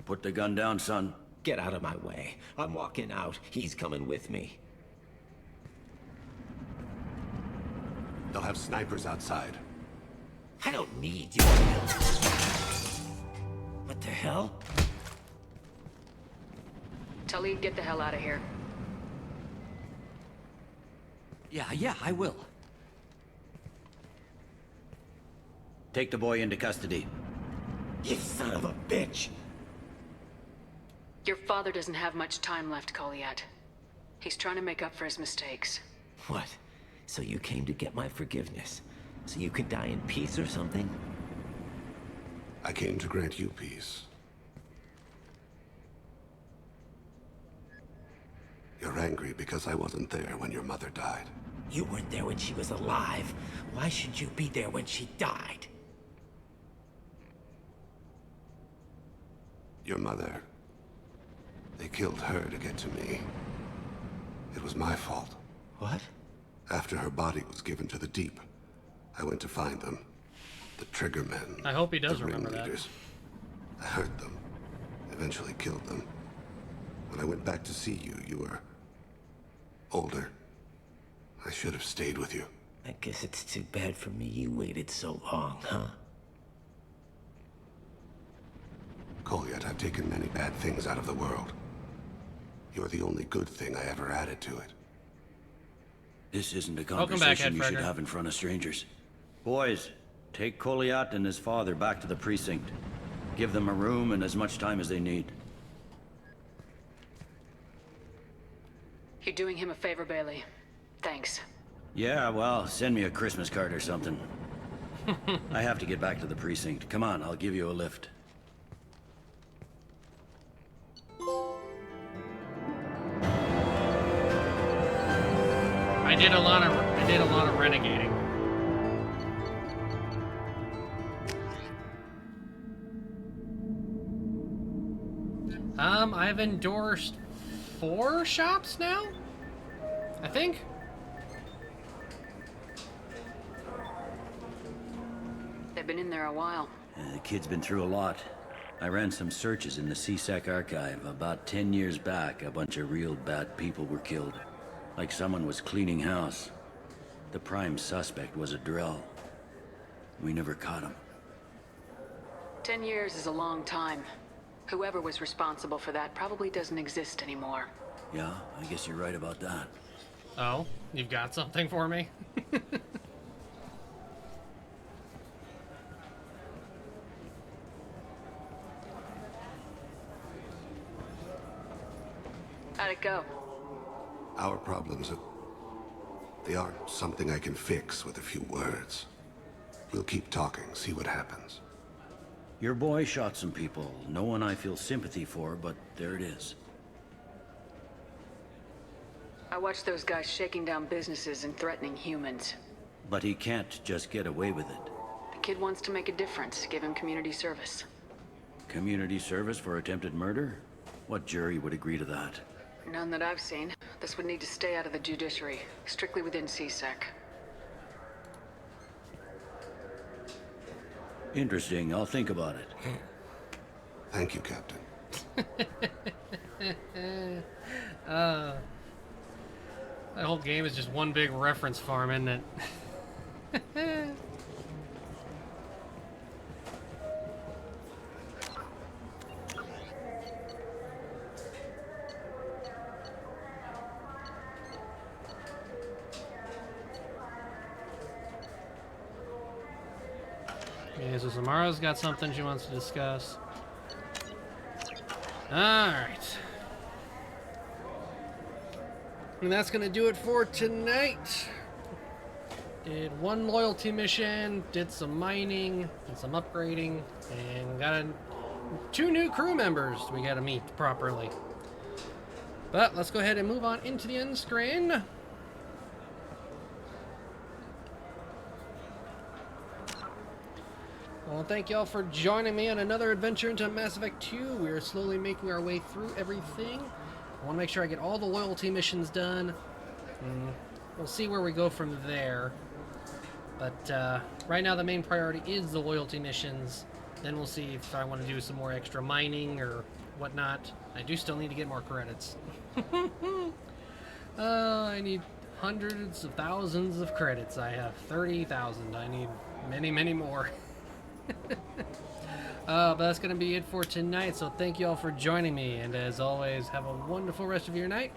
put the gun down, son. Get out of my way. I'm walking out. He's coming with me. They'll have snipers outside. I don't need you. What the hell? Talid, get the hell out of here. Yeah, I will. Take the boy into custody. You son of a bitch! Your father doesn't have much time left, Colliet. He's trying to make up for his mistakes. What? So you came to get my forgiveness? So you could die in peace or something? I came to grant you peace. You're angry because I wasn't there when your mother died. You weren't there when she was alive. Why should you be there when she died? Your mother... They killed her to get to me. It was my fault. What? After her body was given to the deep, I went to find them. The Triggermen. I hope he does the remember ringleaders. I hurt them. Eventually killed them. When I went back to see you, you were... older. I should have stayed with you. I guess it's too bad for me you waited so long, huh? Colliet, I've taken many bad things out of the world. You're the only good thing I ever added to it. This isn't a Welcome back, conversation you should Headfragger. have in front of strangers. Boys, take Colliet and his father back to the precinct. Give them a room and as much time as they need. You're doing him a favor, Bailey. Thanks. Yeah, well, send me a Christmas card or something. I have to get back to the precinct. Come on, I'll give you a lift. I did a lot of renegading. I've endorsed 4 shops now, I think. They've been in there a while. The kid's been through a lot. I ran some searches in the CSEC archive. About 10 years back, a bunch of real bad people were killed. Like someone was cleaning house. The prime suspect was a drill. We never caught him. 10 years is a long time. Whoever was responsible for that probably doesn't exist anymore. Yeah, I guess you're right about that. Oh, you've got something for me? How'd it go? Our problems are... they aren't something I can fix with a few words. We'll keep talking, see what happens. Your boy shot some people. No one I feel sympathy for, but there it is. I watched those guys shaking down businesses and threatening humans. But he can't just get away with it. The kid wants to make a difference. Give him community service. Community service for attempted murder? What jury would agree to that? None that I've seen. This would need to stay out of the judiciary, strictly within CSEC. Interesting. I'll think about it. Thank you, Captain. That whole game is just one big reference farm, isn't it? Okay, so Samara's got something she wants to discuss. Alright. And that's gonna do it for tonight. Did 1 loyalty mission, did some mining, did some upgrading, and got 2 new crew members we gotta meet properly. But let's go ahead and move on into the end screen. Well, thank y'all for joining me on another adventure into Mass Effect 2. We are slowly making our way through everything. I want to make sure I get all the loyalty missions done. We'll see where we go from there. But right now the main priority is the loyalty missions. Then we'll see if I want to do some more extra mining or whatnot. I do still need to get more credits. I need hundreds of thousands of credits. I have 30,000. I need many, many more. But that's going to be it for tonight, so thank you all for joining me, and as always, have a wonderful rest of your night,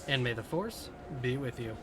and may the Force be with you.